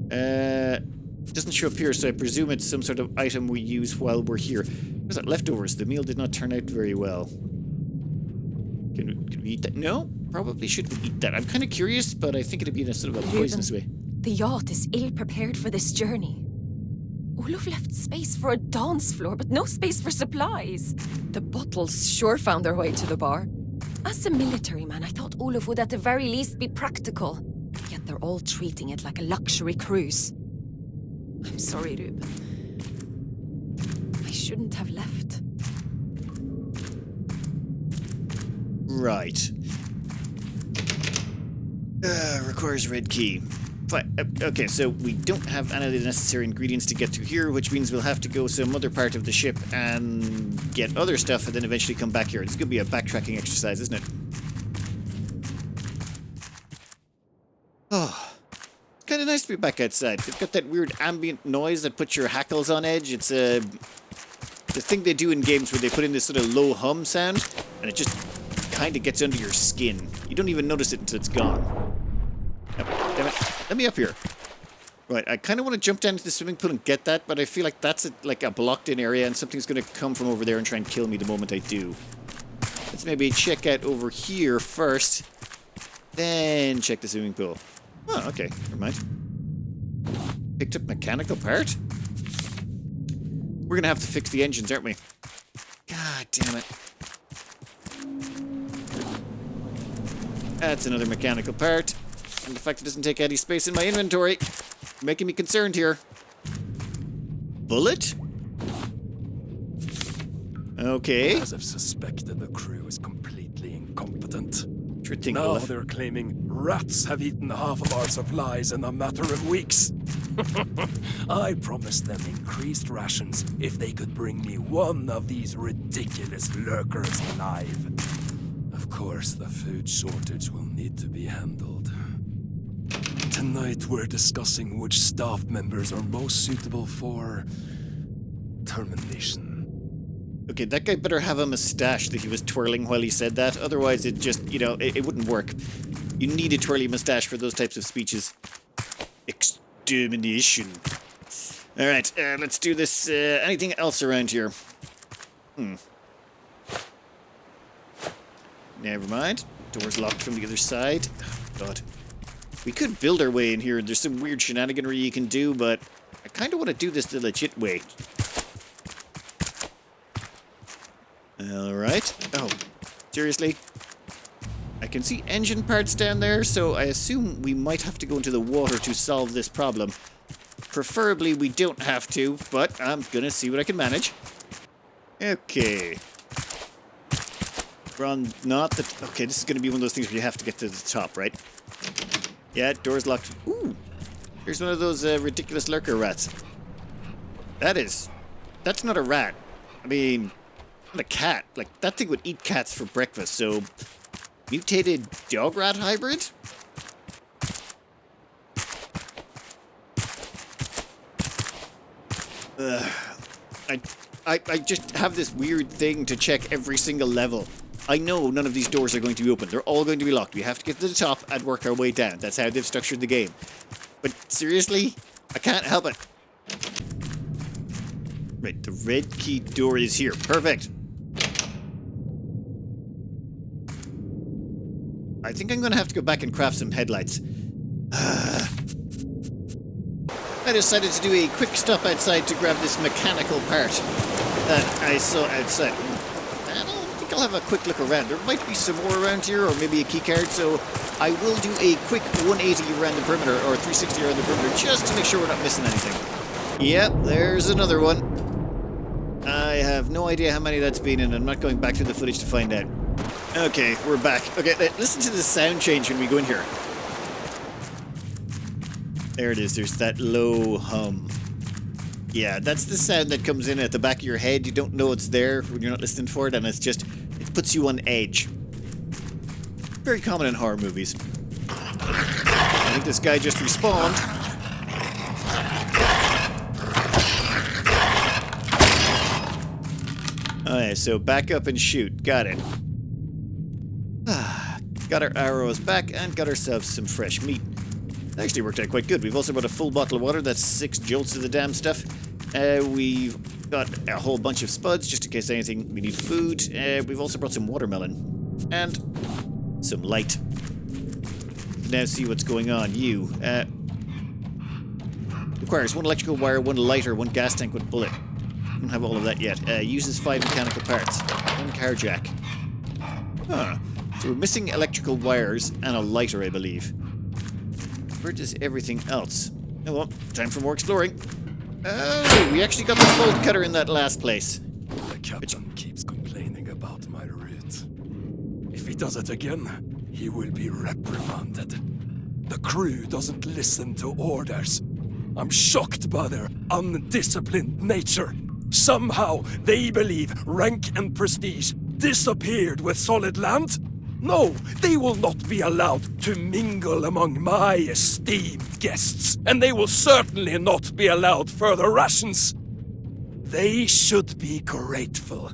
Speaker 1: It doesn't show up here, so I presume it's some sort of item we use while we're here. Where's that leftovers? The meal did not turn out very well. Can we eat that? No, probably shouldn't eat that. I'm kind of curious, but I think it'd be in a sort of a poisonous way.
Speaker 4: The yacht is ill-prepared for this journey. Olaf left space for a dance floor, but no space for supplies. The bottles sure found their way to the bar. As a military man, I thought Olaf would at the very least be practical. Yet they're all treating it like a luxury cruise. I'm sorry, Ruben. I shouldn't have left.
Speaker 1: Right. Requires red key. Fine. Okay, so we don't have any of the necessary ingredients to get to here, which means we'll have to go some other part of the ship and get other stuff and then eventually come back here. It's going to be a backtracking exercise, isn't it? Oh. It's kind of nice to be back outside. They've got that weird ambient noise that puts your hackles on edge. It's the thing they do in games where they put in this sort of low hum sound, and it just kind of gets under your skin. You don't even notice it until it's gone. Oh, damn it. Let me up here. Right, I kind of want to jump down to the swimming pool and get that, but I feel like that's like a blocked-in area, and something's going to come from over there and try and kill me the moment I do. Let's maybe check out over here first, then check the swimming pool. Oh, okay. Never mind. Picked up mechanical part? We're going to have to fix the engines, aren't we? God damn it. That's another mechanical part. And the fact it doesn't take any space in my inventory. Making me concerned here. Bullet? Okay.
Speaker 5: As I've suspected, the crew is completely incompetent.
Speaker 1: Sure thing,
Speaker 5: Now
Speaker 1: Olaf.
Speaker 5: they're claiming rats have eaten half of our supplies in a matter of weeks. I promised them increased rations if they could bring me one of these ridiculous lurkers alive. Of course, the food shortage will need to be handled. Tonight we're discussing which staff members are most suitable for termination.
Speaker 1: Okay, that guy better have a mustache that he was twirling while he said that. Otherwise, it just, you know, it wouldn't work. You need a twirly mustache for those types of speeches. Extermination. Alright, let's do this. Anything else around here? Never mind. Door's locked from the other side. Oh, God. We could build our way in here. There's some weird shenaniganry you can do, but I kind of want to do this the legit way. Alright. Oh, seriously? I can see engine parts down there, so I assume we might have to go into the water to solve this problem. Preferably we don't have to, but I'm gonna see what I can manage. Okay. We're on not the... Okay, this is gonna be one of those things where you have to get to the top, right? Yeah, door's locked. Ooh! Here's one of those ridiculous lurker rats. That's not a rat. I mean... Not a cat. Like, that thing would eat cats for breakfast, so... Mutated dog rat hybrid? I just have this weird thing to check every single level. I know none of these doors are going to be open. They're all going to be locked. We have to get to the top and work our way down. That's how they've structured the game. But seriously? I can't help it. Right, the red key door is here. Perfect. I think I'm gonna have to go back and craft some headlights. I decided to do a quick stop outside to grab this mechanical part that I saw outside. I don't think I'll have a quick look around. There might be some more around here, or maybe a key card, so I will do a quick 180 around the perimeter, or 360 around the perimeter, just to make sure we're not missing anything. Yep, there's another one. I have no idea how many that's been in. I'm not going back to the footage to find out. Okay, we're back. Okay, listen to the sound change when we go in here. There it is. There's that low hum. Yeah, that's the sound that comes in at the back of your head. You don't know it's there when you're not listening for it, and it's just, it puts you on edge. Very common in horror movies. I think this guy just respawned. Alright, so back up and shoot. Got it. Got our arrows back and got ourselves some fresh meat. It actually worked out quite good. We've also got a full bottle of water. That's 6 jolts of the damn stuff. We've got a whole bunch of spuds just in case anything. We need food. We've also brought some watermelon. And some light. Now see what's going on. You. Requires 1 electrical wire, 1 lighter, 1 gas tank, 1 bullet. Don't have all of that yet. Uses 5 mechanical parts. 1 car jack. Huh. So we're missing electrical wires and a lighter, I believe. Where does everything else? Oh well, time for more exploring. Oh, we actually got the bolt cutter in that last place.
Speaker 5: The captain keeps complaining about my route. If he does it again, he will be reprimanded. The crew doesn't listen to orders. I'm shocked by their undisciplined nature. Somehow they believe rank and prestige disappeared with solid land. No, they will not be allowed to mingle among my esteemed guests, and they will certainly not be allowed further rations. They should be grateful.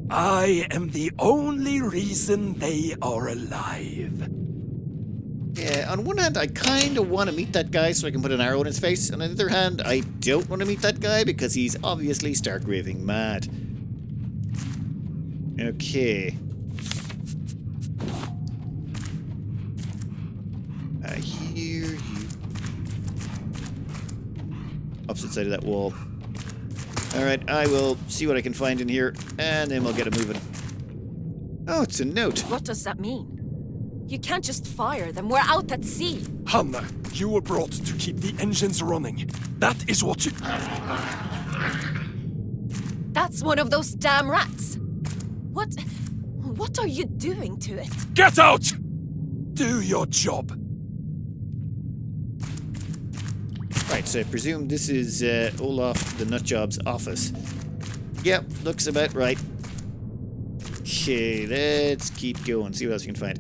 Speaker 5: I am the only reason they are alive.
Speaker 1: Yeah, on one hand, I kind of want to meet that guy so I can put an arrow in his face. On the other hand, I don't want to meet that guy because he's obviously stark raving mad. Okay. Here you... Opposite side of that wall. Alright, I will see what I can find in here, and then we'll get it moving. Oh, it's a note.
Speaker 4: What does that mean? You can't just fire them. We're out at sea.
Speaker 5: Hanna, you were brought to keep the engines running. That is what you...
Speaker 4: That's one of those damn rats. What are you doing to it?
Speaker 5: Get out! Do your job.
Speaker 1: Right, so I presume this is Olaf the Nutjob's office. Yep, looks about right. Okay, let's keep going, see what else we can find.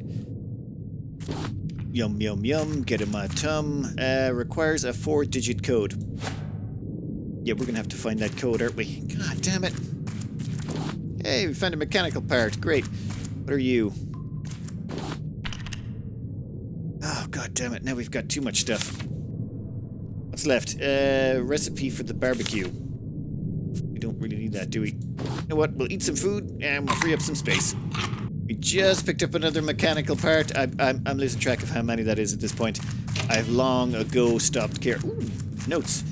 Speaker 1: Yum, yum, yum, get in my tum. Requires a 4-digit code. Yeah, we're gonna have to find that code, aren't we? God damn it. Hey, we found a mechanical part, great. What are you? Oh, god damn it, now we've got too much stuff. What's left? Recipe for the barbecue. We don't really need that, do we? You know what? We'll eat some food and we'll free up some space. We just picked up another mechanical part. I'm losing track of how many that is at this point. I've long ago stopped care. Ooh, notes.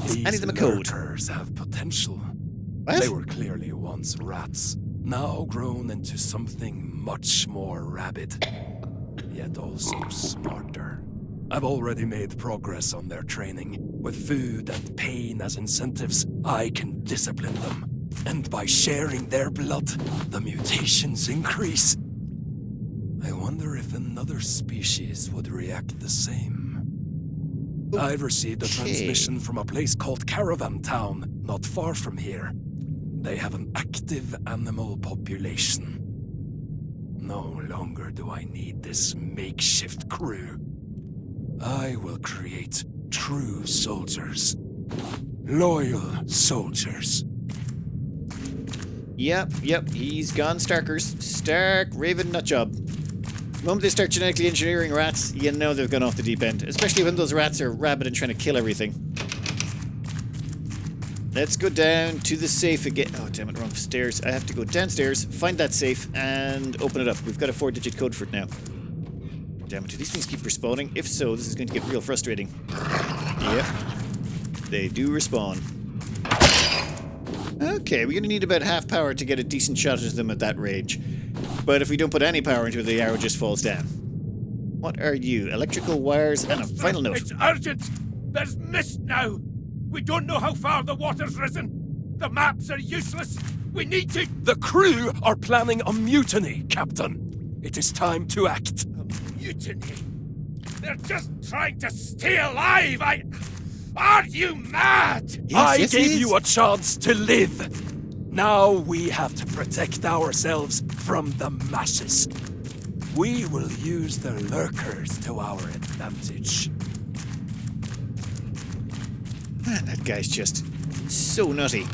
Speaker 1: Is any of them a code?
Speaker 5: These have potential.
Speaker 1: What?
Speaker 5: They were clearly once rats, now grown into something much more rabid, yet also smarter. I've already made progress on their training. With food and pain as incentives, I can discipline them. And by sharing their blood, the mutations increase. I wonder if another species would react the same. I've received a transmission from a place called Caravan Town, not far from here. They have an active animal population. No longer do I need this makeshift crew. I will create true soldiers. Loyal soldiers.
Speaker 1: Yep, he's gone starkers. Stark Raven Nutjob. The moment they start genetically engineering rats, you know they've gone off the deep end. Especially when those rats are rabid and trying to kill everything. Let's go down to the safe again. Oh, damn it, wrong stairs. I have to go downstairs, find that safe, and open it up. We've got a 4-digit code for it now. Damn it, do these things keep respawning? If so, this is going to get real frustrating. Yep. They do respawn. Okay, we're going to need about half power to get a decent shot at them at that range. But if we don't put any power into it, the arrow just falls down. What are you? Electrical wires and a final note.
Speaker 5: It's urgent! There's mist now! We don't know how far the water's risen! The maps are useless! We need to— The crew are planning a mutiny, Captain! It is time to act. A mutiny? They're just trying to stay alive! Are you mad? I gave you a chance to live! Now we have to protect ourselves from the masses. We will use the lurkers to our advantage.
Speaker 1: Man, that guy's just so nutty.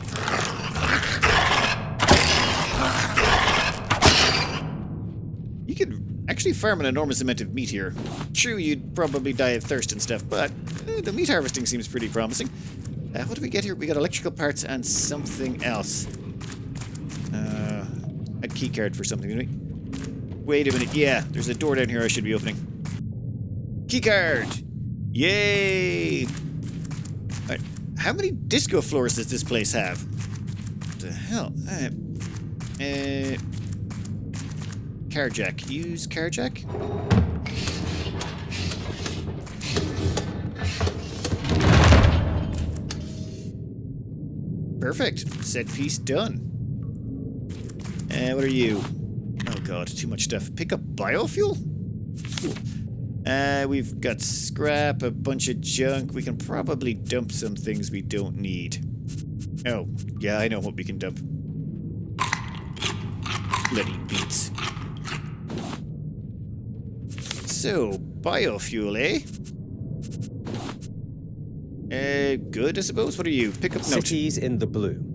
Speaker 1: You could actually farm an enormous amount of meat here. True, you'd probably die of thirst and stuff, but the meat harvesting seems pretty promising. What do we get here? We got electrical parts and something else. A key card for something, didn't we? Wait a minute. Yeah, there's a door down here I should be opening. Key card! Yay! Alright, how many disco floors does this place have? What the hell? Carjack. Use carjack? Perfect. Set piece done. What are you? Oh god, too much stuff. Pick up biofuel? Cool. We've got scrap, a bunch of junk. We can probably dump some things we don't need. Oh, yeah, I know what we can dump. Bloody beets. So, biofuel, eh? Good, I suppose. What are you? Pick up note.
Speaker 6: Cities in the blue.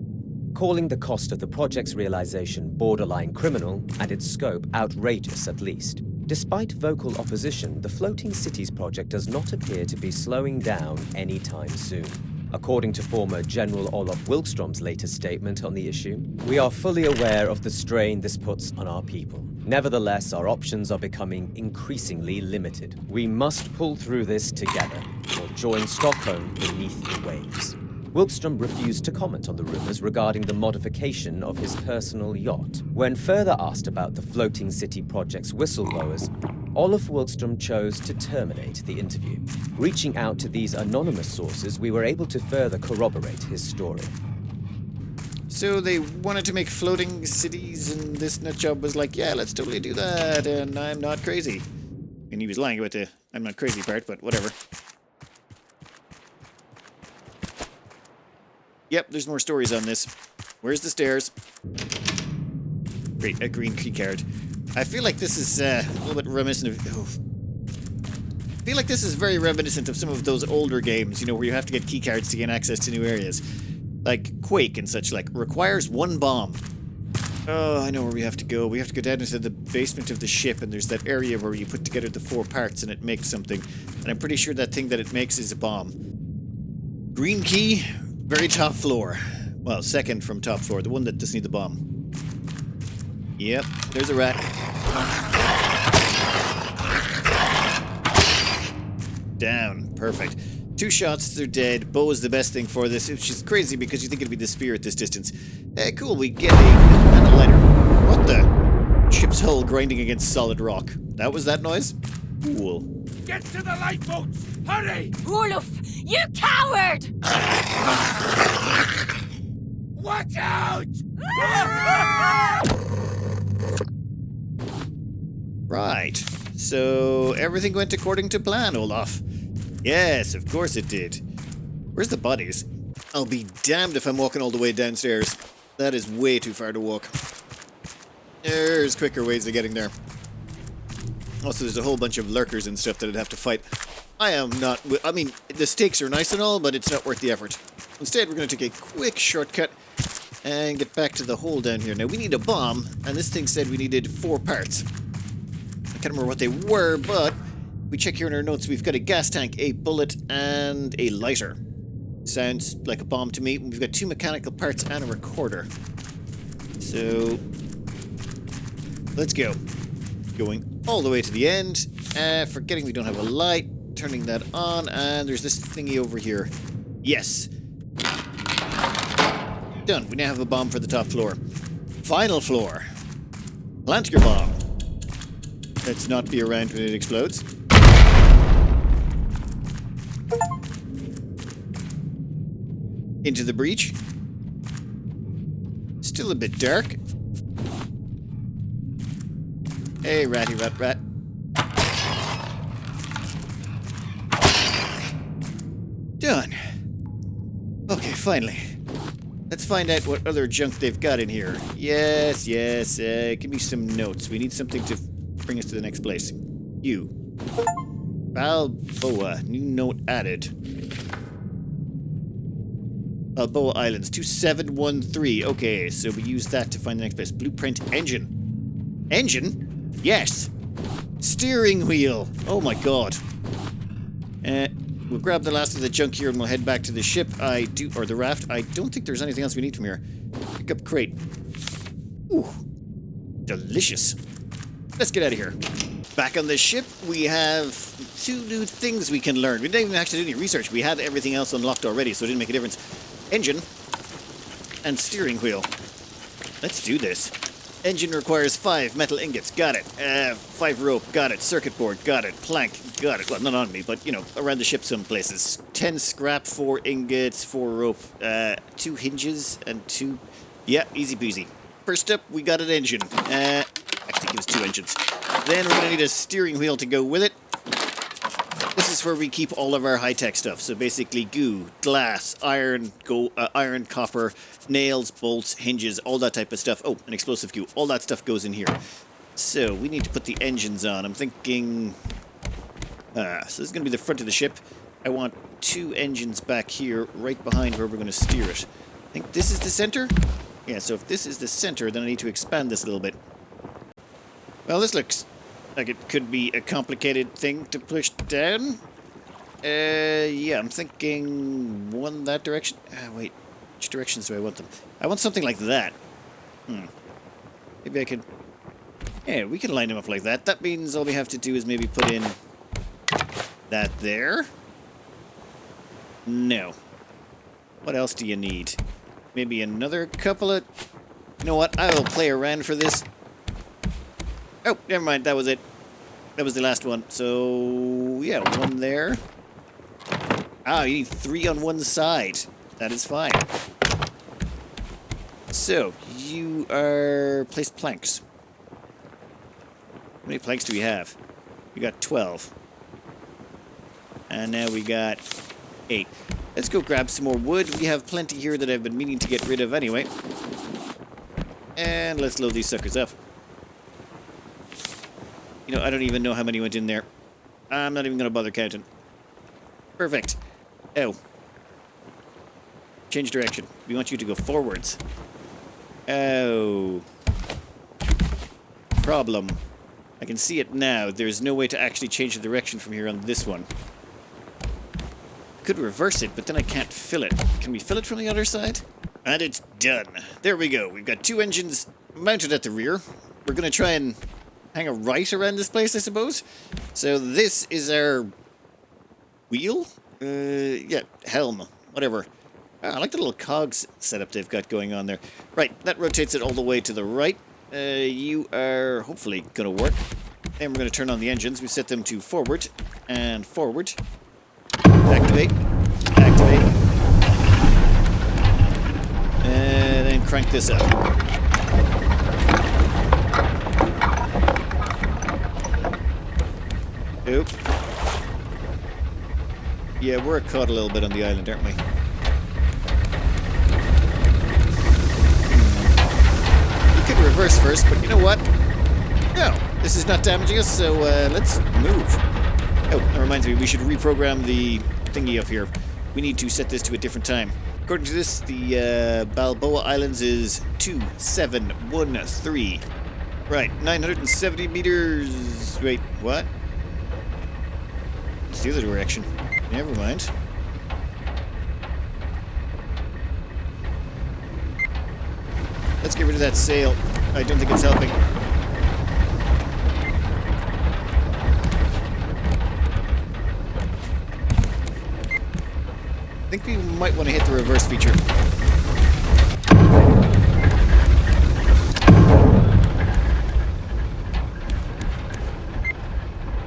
Speaker 6: Calling the cost of the project's realization borderline criminal and its scope outrageous at least. Despite vocal opposition, the Floating Cities project does not appear to be slowing down anytime soon. According to former General Olof Wilkstrom's latest statement on the issue, we are fully aware of the strain this puts on our people. Nevertheless, our options are becoming increasingly limited. We must pull through this together, or join Stockholm beneath the waves. Wilkstrom refused to comment on the rumors regarding the modification of his personal yacht. When further asked about the Floating City project's whistleblowers, Olof Wilkstrom chose to terminate the interview. Reaching out to these anonymous sources, we were able to further corroborate his story.
Speaker 1: So they wanted to make floating cities, and this nutjob was like, yeah, let's totally do that, and I'm not crazy. And he was lying about the I'm not crazy part, but whatever. Yep, there's more stories on this. Where's the stairs? Great, a green key card. I feel like this is a little bit reminiscent of... Oh. I feel like this is very reminiscent of some of those older games, you know, where you have to get key cards to gain access to new areas. Like Quake and such, like, requires one bomb. Oh, I know where we have to go. We have to go down into the basement of the ship, and there's that area where you put together the 4 parts and it makes something. And I'm pretty sure that thing that it makes is a bomb. Green key, very top floor. Well, second from top floor, the one that doesn't need the bomb. Yep, there's a rat. Down, perfect. 2 shots, they're dead. Bow is the best thing for this, which is crazy because you think it'd be the spear at this distance. Cool, we get a lighter. What the? Ship's hull grinding against solid rock. That was that noise? Cool.
Speaker 5: Get to the lifeboats! Hurry!
Speaker 4: Olof, you coward!
Speaker 5: Watch out!
Speaker 1: Right. So, everything went according to plan, Olaf. Yes, of course it did. Where's the bodies? I'll be damned if I'm walking all the way downstairs. That is way too far to walk. There's quicker ways of getting there. Also, there's a whole bunch of lurkers and stuff that I'd have to fight. I mean, the stakes are nice and all, but it's not worth the effort. Instead, we're going to take a quick shortcut and get back to the hole down here. Now, we need a bomb, and this thing said we needed 4 parts. I can't remember what they were, but we check here in our notes. We've got a gas tank, a bullet, and a lighter. Sounds like a bomb to me. We've got 2 mechanical parts and a recorder. So, let's go. Going all the way to the end. Forgetting we don't have a light. Turning that on, and there's this thingy over here. Yes. Done. We now have a bomb for the top floor. Final floor. Plant your bomb. Let's not be around when it explodes. Into the breach. Still a bit dark. Hey, ratty rat rat. Done. Okay, finally. Let's find out what other junk they've got in here. Yes, give me some notes. We need something to bring us to the next place. You. Balboa. New note added. Balboa Islands. 2713. Okay, so we use that to find the next place. Blueprint engine. Engine? Yes. Steering wheel. Oh my god. We'll grab the last of the junk here and we'll head back to the ship. Or the raft. I don't think there's anything else we need from here. Pick up crate. Ooh. Delicious. Let's get out of here. Back on the ship, we have 2 new things we can learn. We didn't even have to do any research. We had everything else unlocked already, so it didn't make a difference. Engine and steering wheel. Let's do this. Engine requires 5 metal ingots. Got it. 5 rope. Got it. Circuit board. Got it. Plank. Got it. Well, not on me, but, you know, around the ship some places. 10 scrap, 4 ingots, 4 rope, 2 hinges, and 2... Yeah, easy peasy. First up, we got an engine. Actually, give us 2 engines. Then we're going to need a steering wheel to go with it. This is where we keep all of our high-tech stuff. So basically goo, glass, iron, iron, copper, nails, bolts, hinges, all that type of stuff. Oh, an explosive goo. All that stuff goes in here. So we need to put the engines on. I'm thinking... so this is going to be the front of the ship. I want 2 engines back here, right behind where we're going to steer it. I think this is the center? Yeah, so if this is the center, then I need to expand this a little bit. Well, this looks like it could be a complicated thing to push down. Yeah, I'm thinking one that direction. Wait, which directions do I want them? I want something like that. Maybe I could... Yeah, we can line them up like that. That means all we have to do is maybe put in that there. No. What else do you need? Maybe another couple of... You know what? I will play around for this. Oh, never mind. That was it. That was the last one. So, yeah, 1 there. Ah, you need 3 on one side. That is fine. So, you are... Place planks. How many planks do we have? We got 12. And now we got 8. Let's go grab some more wood. We have plenty here that I've been meaning to get rid of anyway. And let's load these suckers up. You know, I don't even know how many went in there. I'm not even going to bother counting. Perfect. Oh. Change direction. We want you to go forwards. Oh. Problem. I can see it now. There's no way to actually change the direction from here on this one. Could reverse it, but then I can't fill it. Can we fill it from the other side? And it's done. There we go. We've got 2 engines mounted at the rear. We're going to try and hang a right around this place, I suppose. So this is our wheel? Yeah, helm. Whatever. I like the little cogs setup they've got going on there. Right, that rotates it all the way to the right. You are hopefully going to work. Then we're going to turn on the engines. We set them to forward and forward. Activate. Activate. And then crank this up. Oop. Yeah, we're caught a little bit on the island, aren't we? We could reverse first, but you know what? No, this is not damaging us, so let's move. Oh, that reminds me, we should reprogram the thingy up here. We need to set this to a different time. According to this, the Balboa Islands is 2713. Right, 970 meters. Wait, what? It's the other direction. Never mind. Let's get rid of that sail. I don't think it's helping. I think we might want to hit the reverse feature.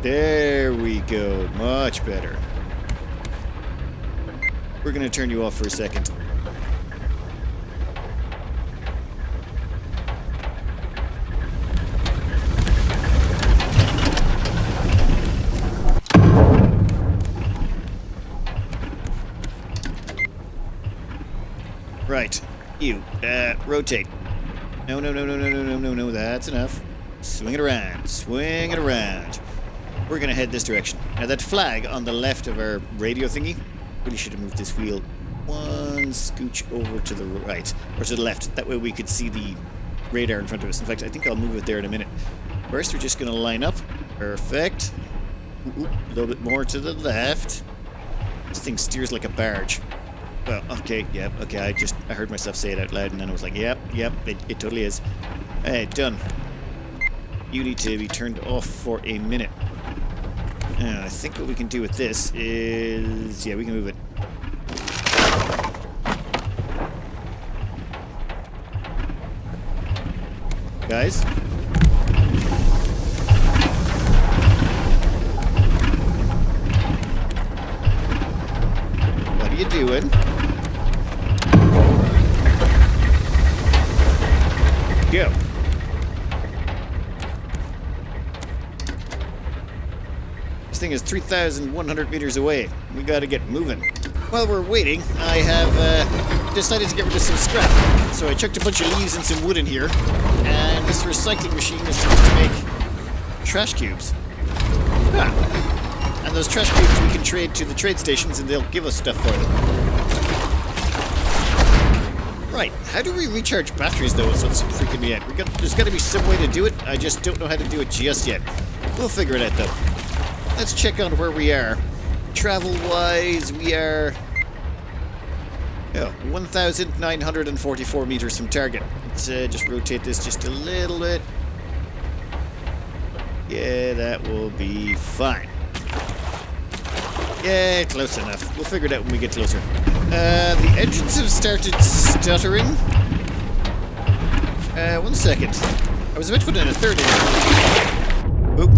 Speaker 1: There we go. Much better. We're going to turn you off for a second. Right. You. Rotate. No, no, no, no, no, no, no, no, no. That's enough. Swing it around. Swing it around. We're going to head this direction. Now, that flag on the left of our radio thingy, really should have moved this wheel one scooch over to the right, or to the left. That way we could see the radar in front of us. In fact, I think I'll move it there in a minute. First, we're just going to line up. Perfect. Ooh, a little bit more to the left. This thing steers like a barge. Well, okay, yeah, okay, I heard myself say it out loud, and then I was like, yep, it totally is. Hey, done. You need to be turned off for a minute. I think what we can do with this is... yeah, we can move it. Guys? What are you doing? Go. This thing is 3,100 meters away. We gotta get moving. While we're waiting, I have decided to get rid of some scrap. So I chucked a bunch of leaves and some wood in here, and this recycling machine is supposed to make trash cubes. Ah. And those trash cubes we can trade to the trade stations, and they'll give us stuff for them. Right, how do we recharge batteries though? It's what's freaking me out. There's got to be some way to do it. I just don't know how to do it just yet. We'll figure it out though. Let's check on where we are. Travel-wise, we are 1,944 meters from target. Let's just rotate this just a little bit. Yeah, that will be fine. Yeah, close enough. We'll figure it out when we get closer. The engines have started stuttering. 1 second. I was about to put in a third engine. Oop.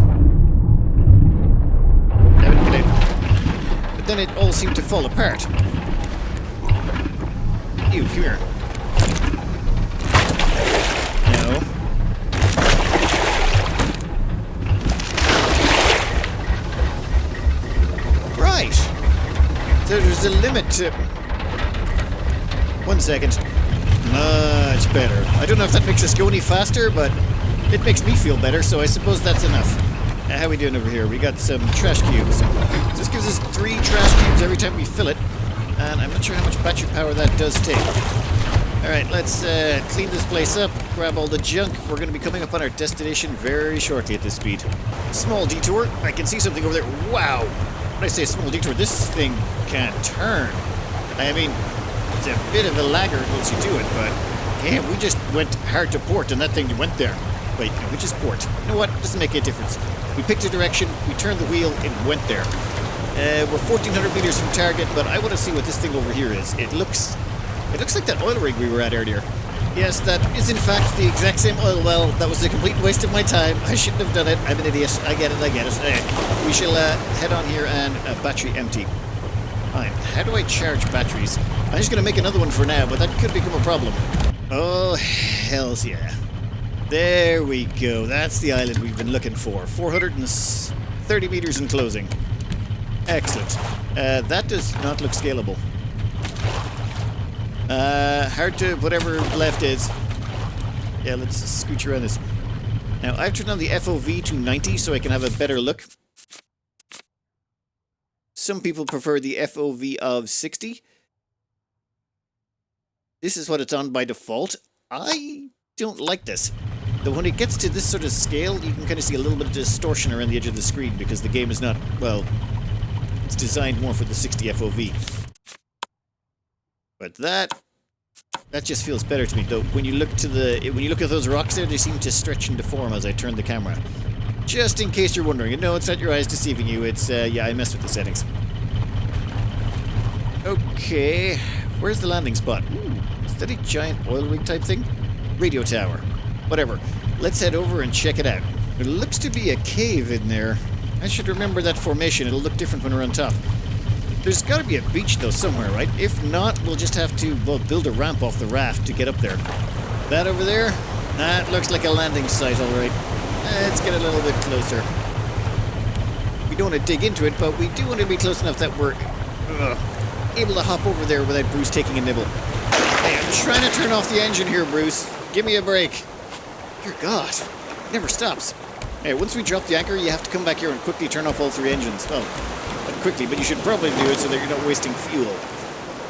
Speaker 1: But then it all seemed to fall apart. You, come here. No. Right. So there's a limit to... 1 second. Much better. I don't know if that makes us go any faster, but it makes me feel better, so I suppose that's enough. How are we doing over here? We got some trash cubes. This gives us 3 trash cubes every time we fill it, and I'm not sure how much battery power that does take. Alright, let's clean this place up, grab all the junk. We're going to be coming up on our destination very shortly at this speed. Small detour. I can see something over there. Wow! When I say small detour, this thing can't turn. I mean, it's a bit of a laggard once you do it, but damn, we just went hard to port and that thing went there. Wait, no, we just port. You know what? Doesn't make a difference. We picked a direction, we turned the wheel, it went there. We're 1,400 meters from target, but I want to see what this thing over here is. It looks like that oil rig we were at earlier. Yes, that is in fact the exact same oil well. That was a complete waste of my time. I shouldn't have done it. I'm an idiot. I get it. We shall head on here and battery empty. Fine. How do I charge batteries? I'm just going to make another one for now, but that could become a problem. Oh, hells yeah. There we go. That's the island we've been looking for. 430 meters in closing. Excellent. That does not look scalable. Hard to whatever left is. Yeah, let's scooch around this. Now, I've turned on the FOV to 90 so I can have a better look. Some people prefer the FOV of 60. This is what it's on by default. I don't like this. Though when it gets to this sort of scale, you can kind of see a little bit of distortion around the edge of the screen because the game is not, well, it's designed more for the 60 FOV. But that That just feels better to me, though. When you look at those rocks there, they seem to stretch and deform as I turn the camera. Just in case you're wondering. No, it's not your eyes deceiving you. It's, yeah, I messed with the settings. Okay, where's the landing spot? Ooh, is that a giant oil rig type thing? Radio tower. Whatever. Let's head over and check it out. There looks to be a cave in there. I should remember that formation. It'll look different when we're on top. There's got to be a beach, though, somewhere, right? If not, we'll just have to, well, build a ramp off the raft to get up there. That over there? That looks like a landing site, all right. Let's get a little bit closer. We don't want to dig into it, but we do want to be close enough that we're able to hop over there without Bruce taking a nibble. Hey, I'm trying to turn off the engine here, Bruce. Give me a break. Dear God, it never stops. Hey, once we drop the anchor, you have to come back here and quickly turn off all 3 engines. Well, not quickly, but you should probably do it so that you're not wasting fuel.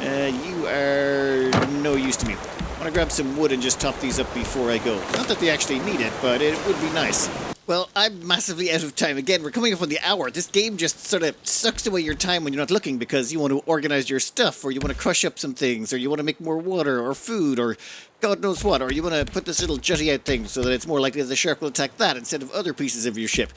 Speaker 1: You are no use to me. I want to grab some wood and just top these up before I go. Not that they actually need it, but it would be nice. Well, I'm massively out of time. Again, we're coming up on the hour. This game just sort of sucks away your time when you're not looking because you want to organize your stuff, or you want to crush up some things, or you want to make more water or food, or God knows what, or you want to put this little jutty out thing so that it's more likely that the shark will attack that instead of other pieces of your ship.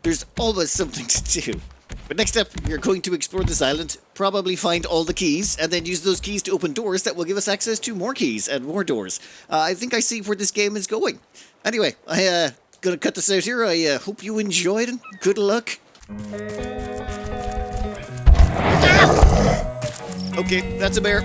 Speaker 1: There's always something to do. But next up, you're going to explore this island, probably find all the keys, and then use those keys to open doors that will give us access to more keys and more doors. I think I see where this game is going. Anyway, gonna cut this out here. I hope you enjoyed, and good luck. Okay, that's a bear.